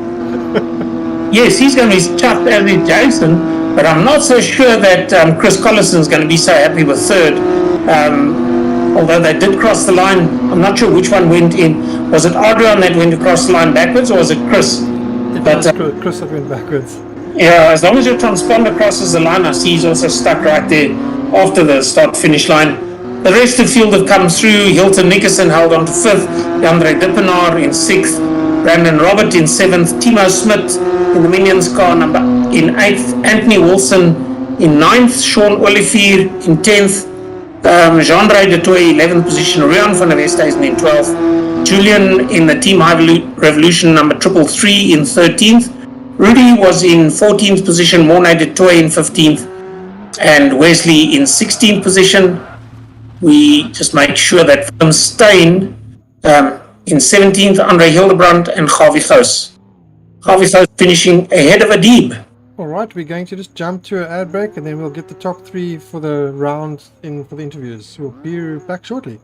Yes, he's going to be chuffed as is Jason, but I'm not so sure that Chris Collison is going to be so happy with third. Although they did cross the line, I'm not sure which one went in. Was it Adrian that went across the line backwards, or was it Chris? It was Chris that went backwards. Yeah, as long as your transponder crosses the line, I see he's also stuck right there after the start-finish line. The rest of the field have come through. Hilton Nickerson held on to 5th, Andre Dippenaar in 6th, Brandon Robert in 7th, Timo Smit in the Minions car in 8th, Anthony Wilson in 9th, Sean Olivier in 10th, Jean-Ray de Toy 11th position, Rian van der Westhuizen in 12th, Julian in the Team High Revolution number 333 in 13th, Rudy was in 14th position, Mornay de Toy in 15th, and Wesley in 16th position. We just make sure that Van Stein in 17th, Andre Hildebrand, and Javi Gous. Javi Gous finishing ahead of Adib. Alright, we're going to just jump to an ad break and then we'll get the top 3 for the round for the interviews. We'll be back shortly.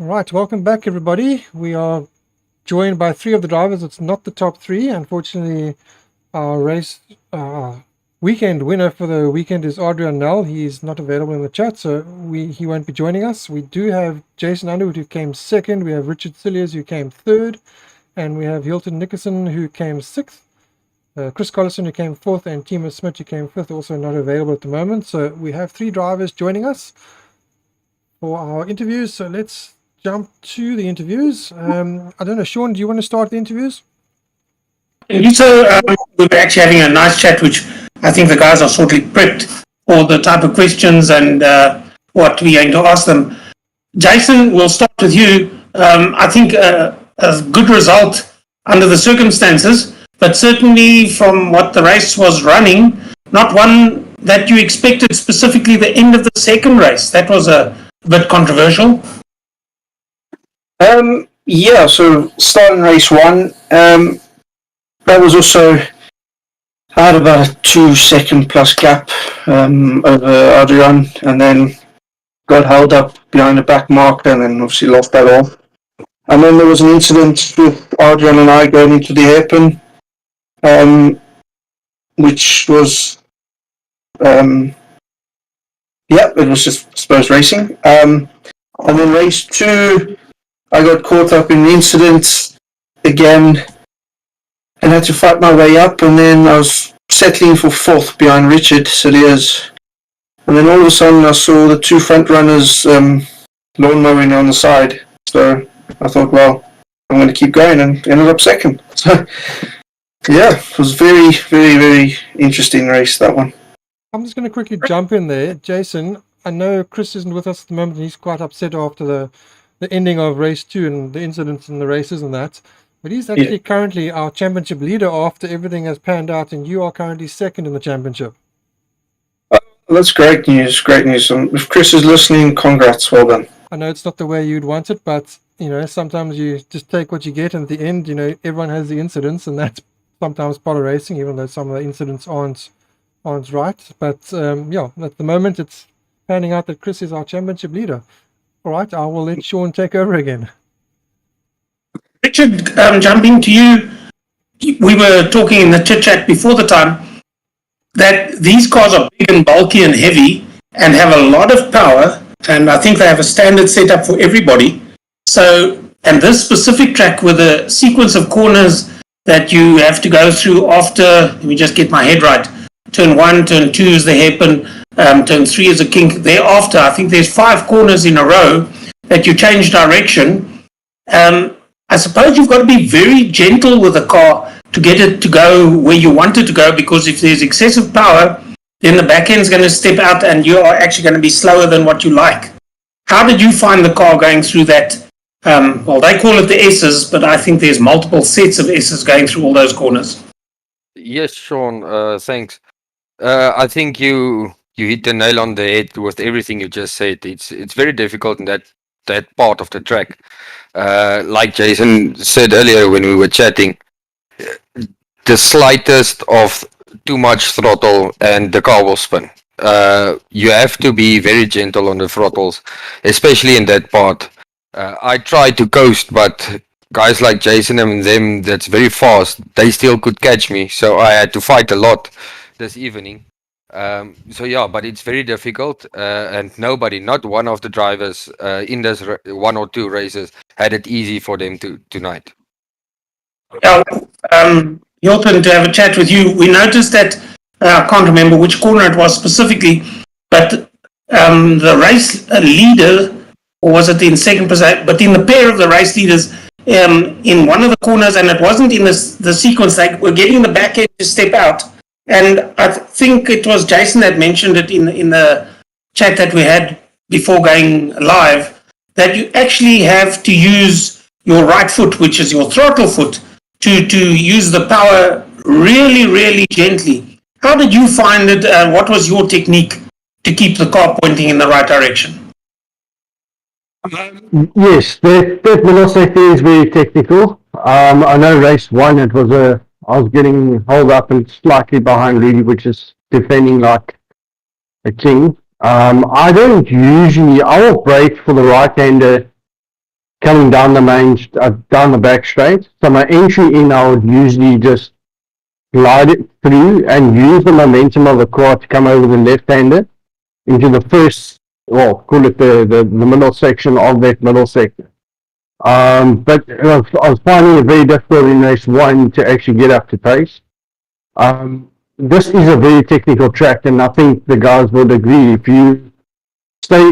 Right, welcome back, everybody. We are joined by three of the drivers. It's not the top three. Unfortunately, our race weekend winner for the weekend is Adrian Nell. He's not available in the chat, so he won't be joining us. We do have Jason Underwood, who came second. We have Richard Cilliers, who came third. And we have Hilton Nickerson, who came sixth. Chris Collison, who came fourth, and Timo Smith, who came fifth, also not available at the moment. So we have three drivers joining us for our interviews. So let's jump to the interviews. I don't know, Sean, do you want to start the interviews? So we were actually having a nice chat, which I think the guys are sorely prepped for the type of questions and what we're going to ask them. Jason, we'll start with you. I think a good result under the circumstances, but certainly from what the race was running, not one that you expected, specifically the end of the second race. That was a bit controversial. Yeah, so starting race one, that was also, I had about a 2 second plus gap over Adrian, and then got held up behind the back marker and then obviously lost that off. And then there was an incident with Adrian and I going into the hairpin, which was, it was just, I suppose, racing. And then race two, I got caught up in the incident again and had to fight my way up, and then I was settling for fourth behind Richard Cilliers. And then all of a sudden I saw the two front runners lawn mowing on the side. So I thought, well, I'm going to keep going, and ended up second. So yeah, it was very, very, very interesting race, that one. I'm just going to quickly jump in there. Jason, I know Chris isn't with us at the moment. He's quite upset after the ending of race two and the incidents in the races and that. But he's actually currently our championship leader after everything has panned out, and you are currently second in the championship. That's great news, great news. If Chris is listening, congrats, well done. I know it's not the way you'd want it, but, sometimes you just take what you get, and at the end, everyone has the incidents, and that's sometimes part of racing, even though some of the incidents aren't right. But, at the moment, it's panning out that Chris is our championship leader. All right, I will let Sean take over again. Richard, jumping to you, we were talking in the chit-chat before the time that these cars are big and bulky and heavy and have a lot of power, and I think they have a standard setup for everybody. So, and this specific track with a sequence of corners that you have to go through after, let me just get my head right, turn 1, turn 2 is the hairpin, turn 3 is a kink. Thereafter, I think there's 5 corners in a row that you change direction. I suppose you've got to be very gentle with the car to get it to go where you want it to go, because if there's excessive power, then the back end's going to step out and you are actually going to be slower than what you like. How did you find the car going through that? Well, they call it the S's, but I think there's multiple sets of S's going through all those corners. Yes, Sean, thanks. I think you hit the nail on the head with everything you just said. It's very difficult in that part of the track. Like Jason said earlier when we were chatting, the slightest of too much throttle and the car will spin. You have to be very gentle on the throttles, especially in that part. I tried to coast, but guys like Jason and them that's very fast, they still could catch me, so I had to fight a lot this evening. But it's very difficult, and nobody, not one of the drivers in this 1 or 2 races, had it easy for them tonight. Hilton, to have a chat with you, we noticed that, I can't remember which corner it was specifically, but the race leader, or was it in second position, but in the pair of the race leaders, in one of the corners, and it wasn't in the sequence, they were getting the back end to step out. And I think it was Jason that mentioned it in the chat that we had before going live, that you actually have to use your right foot, which is your throttle foot, to use the power really, really gently. How did you find it? What was your technique to keep the car pointing in the right direction? Yes, that velocity is very technical. I know race 1, I was getting held up and slightly behind Levy, which is defending like a king. I will brake for the right-hander coming down the down the back straight. So my entry in, I would usually just glide it through and use the momentum of the car to come over the left-hander into the first, well, call it the middle section of that middle sector. But I was finding it very difficult in race one to actually get up to pace. This is a very technical track, and I think the guys would agree. If you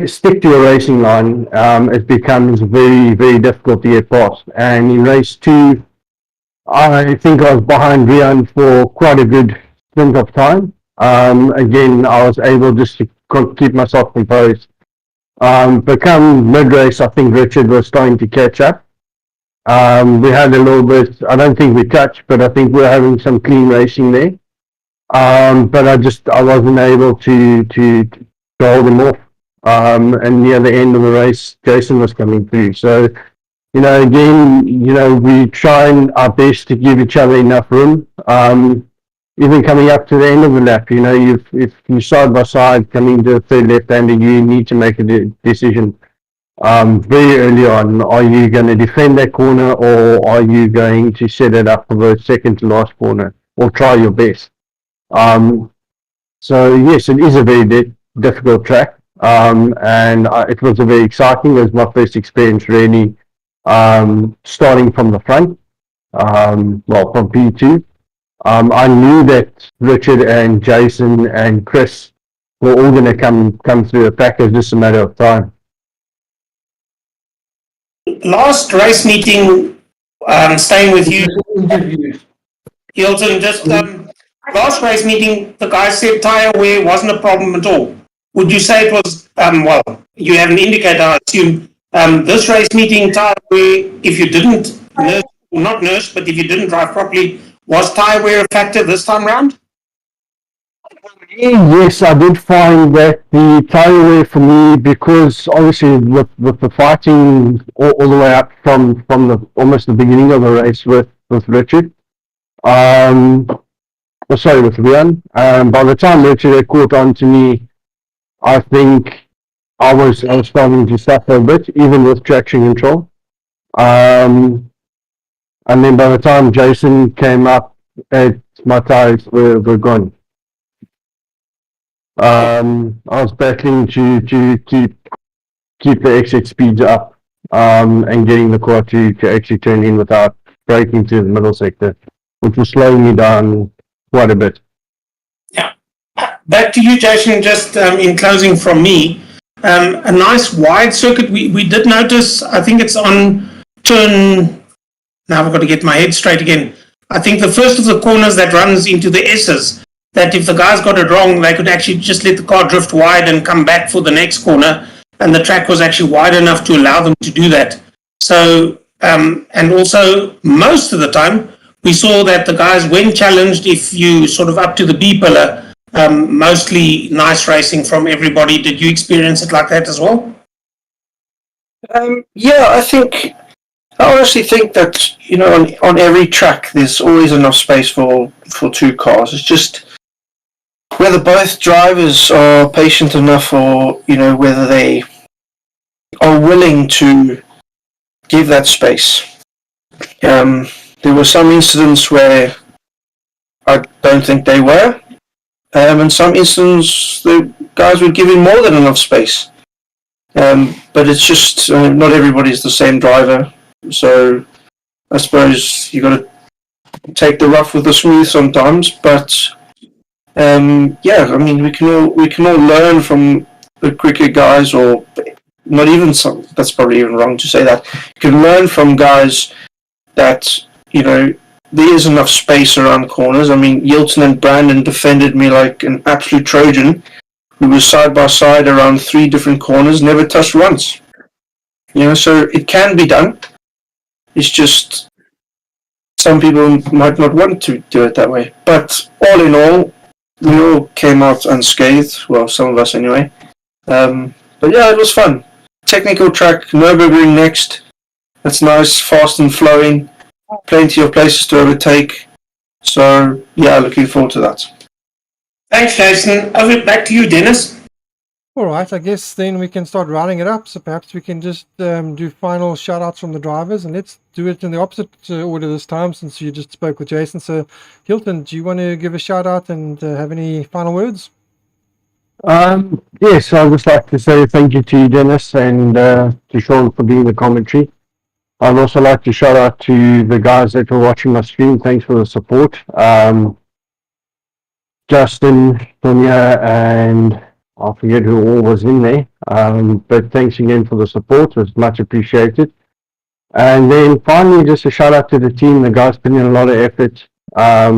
stick to your racing line, it becomes very, very difficult to get past. And in race two, I think I was behind Rian for quite a good stint of time. Again, I was able just to keep myself composed. But come mid-race, I think Richard was starting to catch up. We had a little bit, I don't think we touched, but I think we were having some clean racing there. But I wasn't able to hold him off. And near the end of the race, Jason was coming through. So, again, we try our best to give each other enough room. Even coming up to the end of the lap, if you side by side coming to the third left-hander, you need to make a decision very early on. Are you going to defend that corner, or are you going to set it up for the second to last corner, or try your best? So yes, it is a very difficult track, and it was a very exciting. It was my first experience really starting from the front, from P2. I knew that Richard and Jason and Chris were all going to come through the pack. It was just a matter of time. Last race meeting, staying with you, Hilton, just last race meeting, the guy said tyre wear wasn't a problem at all. Would you say it was, you have an indicator, I assume. This race meeting, tyre wear, if you didn't nurse, not nurse, but if you didn't drive properly, was tyre wear a factor this time round? Yes, I did find that the tyre wear for me, because obviously with the fighting all the way up from almost the beginning of the race with Richard, with Rian, by the time Richard had caught on to me, I think I was starting to suffer a bit, even with traction control. And then by the time Jason came up, my tyres were gone. I was battling to keep the exit speeds up, and getting the car to actually turn in without braking to the middle sector, which was slowing me down quite a bit. Yeah. Back to you, Jason, just in closing from me. A nice wide circuit. We did notice, I think it's on turn, now I've got to get my head straight again. I think the first of the corners that runs into the S's, that if the guys got it wrong, they could actually just let the car drift wide and come back for the next corner. And the track was actually wide enough to allow them to do that. So, and also most of the time, we saw that the guys, when challenged, if you sort of up to the B pillar, mostly nice racing from everybody. Did you experience it like that as well? Yeah, I honestly think that, on every track, there's always enough space for two cars. It's just whether both drivers are patient enough, or, whether they are willing to give that space. There were some incidents where I don't think they were, and some incidents the guys were giving more than enough space. But it's just not everybody's the same driver. So I suppose you got to take the rough with the smooth sometimes. But yeah, I mean, we can all learn from the quicker guys, or not even some. That's probably even wrong to say that. You can learn from guys that there is enough space around corners. I mean, Yilton and Brandon defended me like an absolute Trojan. We were side by side around 3 different corners, never touched once. So it can be done. It's just some people might not want to do it that way. But all in all, we all came out unscathed. Well, some of us anyway. But yeah, it was fun. Technical track, Nürburgring next. That's nice, fast and flowing. Plenty of places to overtake. So yeah, looking forward to that. Thanks, Jason. Over back to you, Dennis. All right, I guess then we can start rounding it up. So perhaps we can just do final shout outs from the drivers, and let's do it in the opposite order this time since you just spoke with Jason. So, Hilton, do you want to give a shout out and have any final words? Yes, I'd just like to say thank you to you, Dennis, and to Sean for doing the commentary. I'd also like to shout out to the guys that were watching my stream. Thanks for the support. Justin, Sonia, and I forget who all was in there. But thanks again for the support. It was much appreciated. And then finally, just a shout out to the team. The guys put in a lot of effort, a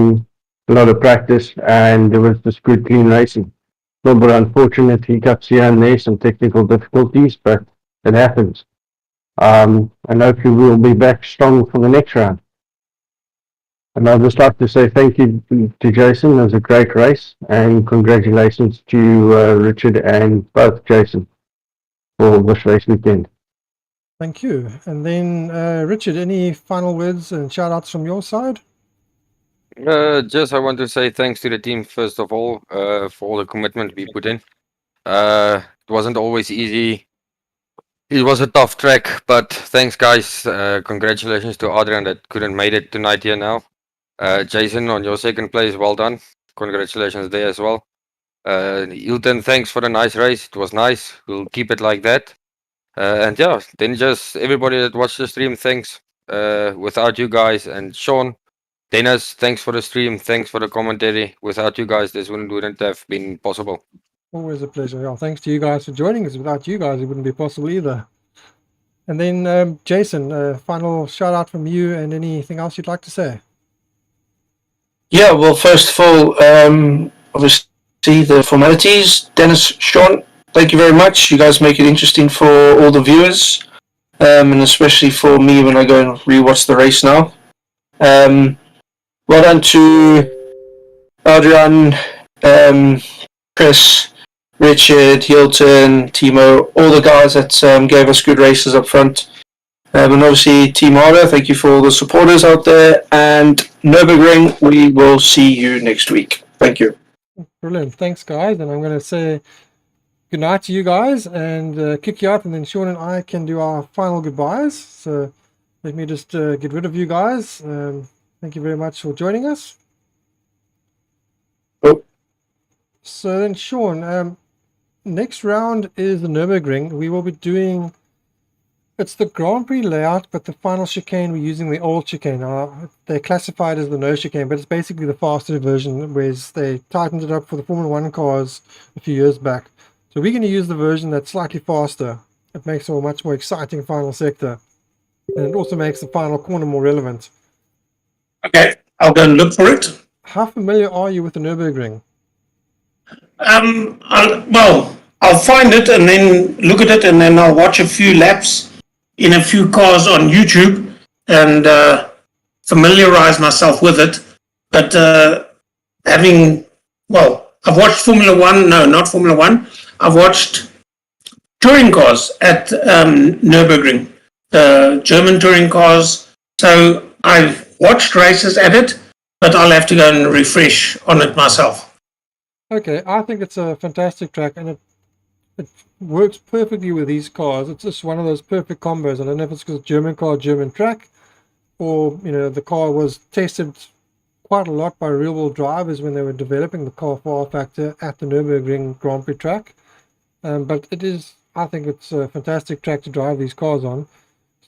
lot of practice, and there was just good, clean racing. A little bit unfortunate hiccups here and there, some technical difficulties, but it happens. And hopefully we'll be back strong for the next round. And I'd just like to say thank you to Jason. It was a great race, and congratulations to Richard and both Jason for this race weekend. Thank you. And then, Richard, any final words and shout outs from your side? Just I want to say thanks to the team first of all for all the commitment we put in. It wasn't always easy. It was a tough track, but thanks guys. Congratulations to Adrian that couldn't made it tonight here now. Jason, on your second place, well done. Congratulations there as well. Hilton, thanks for the nice race. It was nice. We'll keep it like that. And yeah, then just everybody that watched the stream, thanks. Without you guys, and Sean, Dennis, thanks for the stream. Thanks for the commentary. Without you guys, this wouldn't have been possible. Always a pleasure. Yeah, thanks to you guys for joining us. Without you guys, it wouldn't be possible either. And then, Jason, final shout out from you and anything else you'd like to say? Yeah, well, first of all, obviously the formalities. Dennis, Sean, thank you very much. You guys make it interesting for all the viewers, and especially for me when I go and rewatch the race now. Well done to Adrian, Chris, Richard, Hilton, Timo, all the guys that gave us good races up front. And obviously, Team Harder, thank you for all the supporters out there. And Nürburgring, we will see you next week. Thank you. Brilliant. Thanks, guys. And I'm going to say good night to you guys and kick you out. And then Sean and I can do our final goodbyes. So let me just get rid of you guys. Thank you very much for joining us. Oh. So then, Sean, next round is the Nürburgring. We will be doing... It's the Grand Prix layout, but the final chicane, we're using the old chicane. They're classified as the no chicane, but it's basically the faster version, whereas they tightened it up for the Formula 1 cars a few years back. So we're going to use the version that's slightly faster. It makes a much more exciting final sector. And it also makes the final corner more relevant. Okay, I'll go and look for it. How familiar are you with the Nürburgring? I'll find it and then look at it, and then I'll watch a few laps in a few cars on YouTube and familiarize myself with it. But I've watched Formula One. No, not Formula One. I've watched touring cars at Nürburgring, German touring cars. So I've watched races at it, but I'll have to go and refresh on it myself. Okay, I think it's a fantastic track, and it works perfectly with these cars. It's just one of those perfect combos. I don't know if it's because German car, German track, or the car was tested quite a lot by real-world drivers when they were developing the car for rFactor at the Nürburgring Grand Prix track. But I think it's a fantastic track to drive these cars on.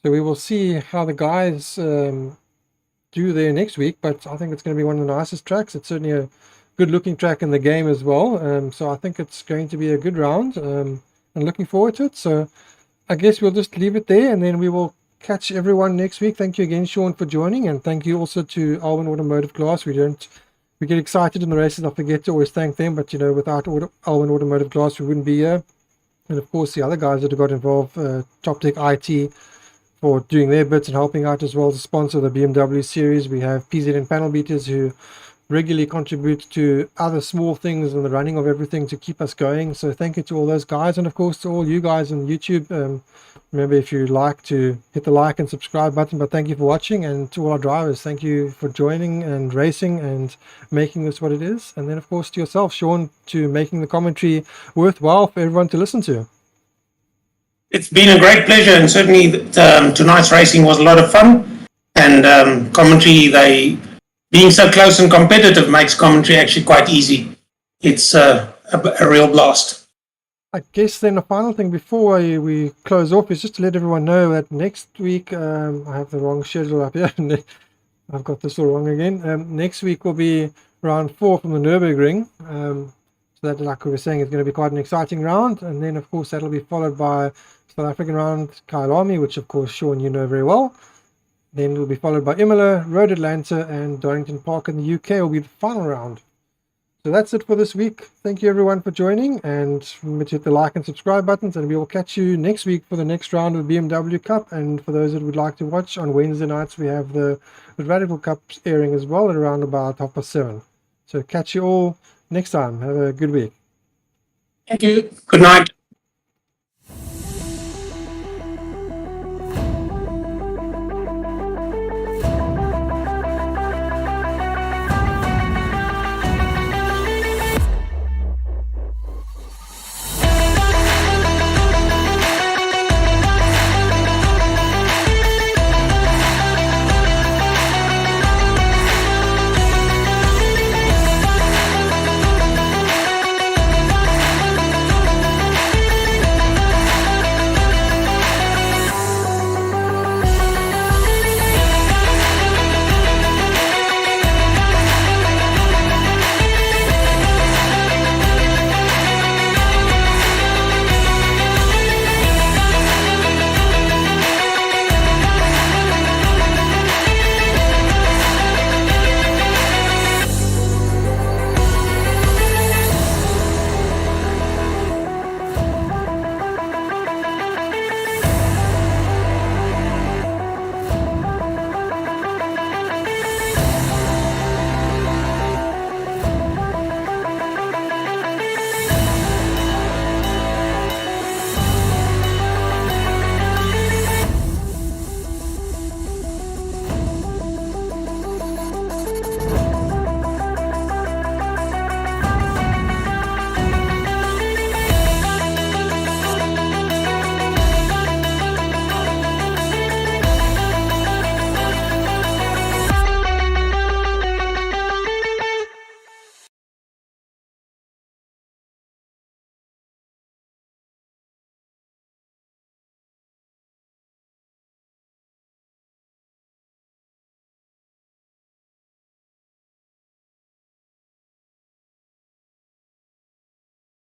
So we will see how the guys do there next week, but I think it's going to be one of the nicest tracks. It's certainly a good-looking track in the game as well. So I think it's going to be a good round. And looking forward to it. So I guess we'll just leave it there, and then we will catch everyone next week. Thank you again, Sean, for joining, and thank you also to Alwin Automotive Glass. We get excited in the races. I forget to always thank them, but without Alwin Automotive Glass, we wouldn't be here. And of course, the other guys that have got involved, Toptech IT, for doing their bits and helping out as well to sponsor the BMW series. We have PZN Panel Beaters who regularly contribute to other small things and the running of everything to keep us going. So thank you to all those guys, and of course to all you guys on YouTube. Remember, if you like, to hit the like and subscribe button. But thank you for watching, and to all our drivers, thank you for joining and racing and making this what it is. And then of course to yourself, Sean, to making the commentary worthwhile for everyone to listen to. It's been a great pleasure, and certainly tonight's racing was a lot of fun. And commentary, being so close and competitive makes commentary actually quite easy. It's a real blast. I guess then the final thing before we close off is just to let everyone know that next week, I have the wrong schedule up here. I've got this all wrong again. Next week will be round 4 from the Nürburgring. So that, like we were saying, is going to be quite an exciting round. And then, of course, that'll be followed by South African round, Kyle Army, which, of course, Sean, you know very well. Then it will be followed by Imola, Road Atlanta, and Donington Park in the UK will be the final round. So that's it for this week. Thank you everyone for joining, and remember to hit the like and subscribe buttons, and we will catch you next week for the next round of the BMW Cup. And for those that would like to watch, on Wednesday nights we have the Radical Cup airing as well at around about 7:30. So catch you all next time. Have a good week. Thank you. Good night.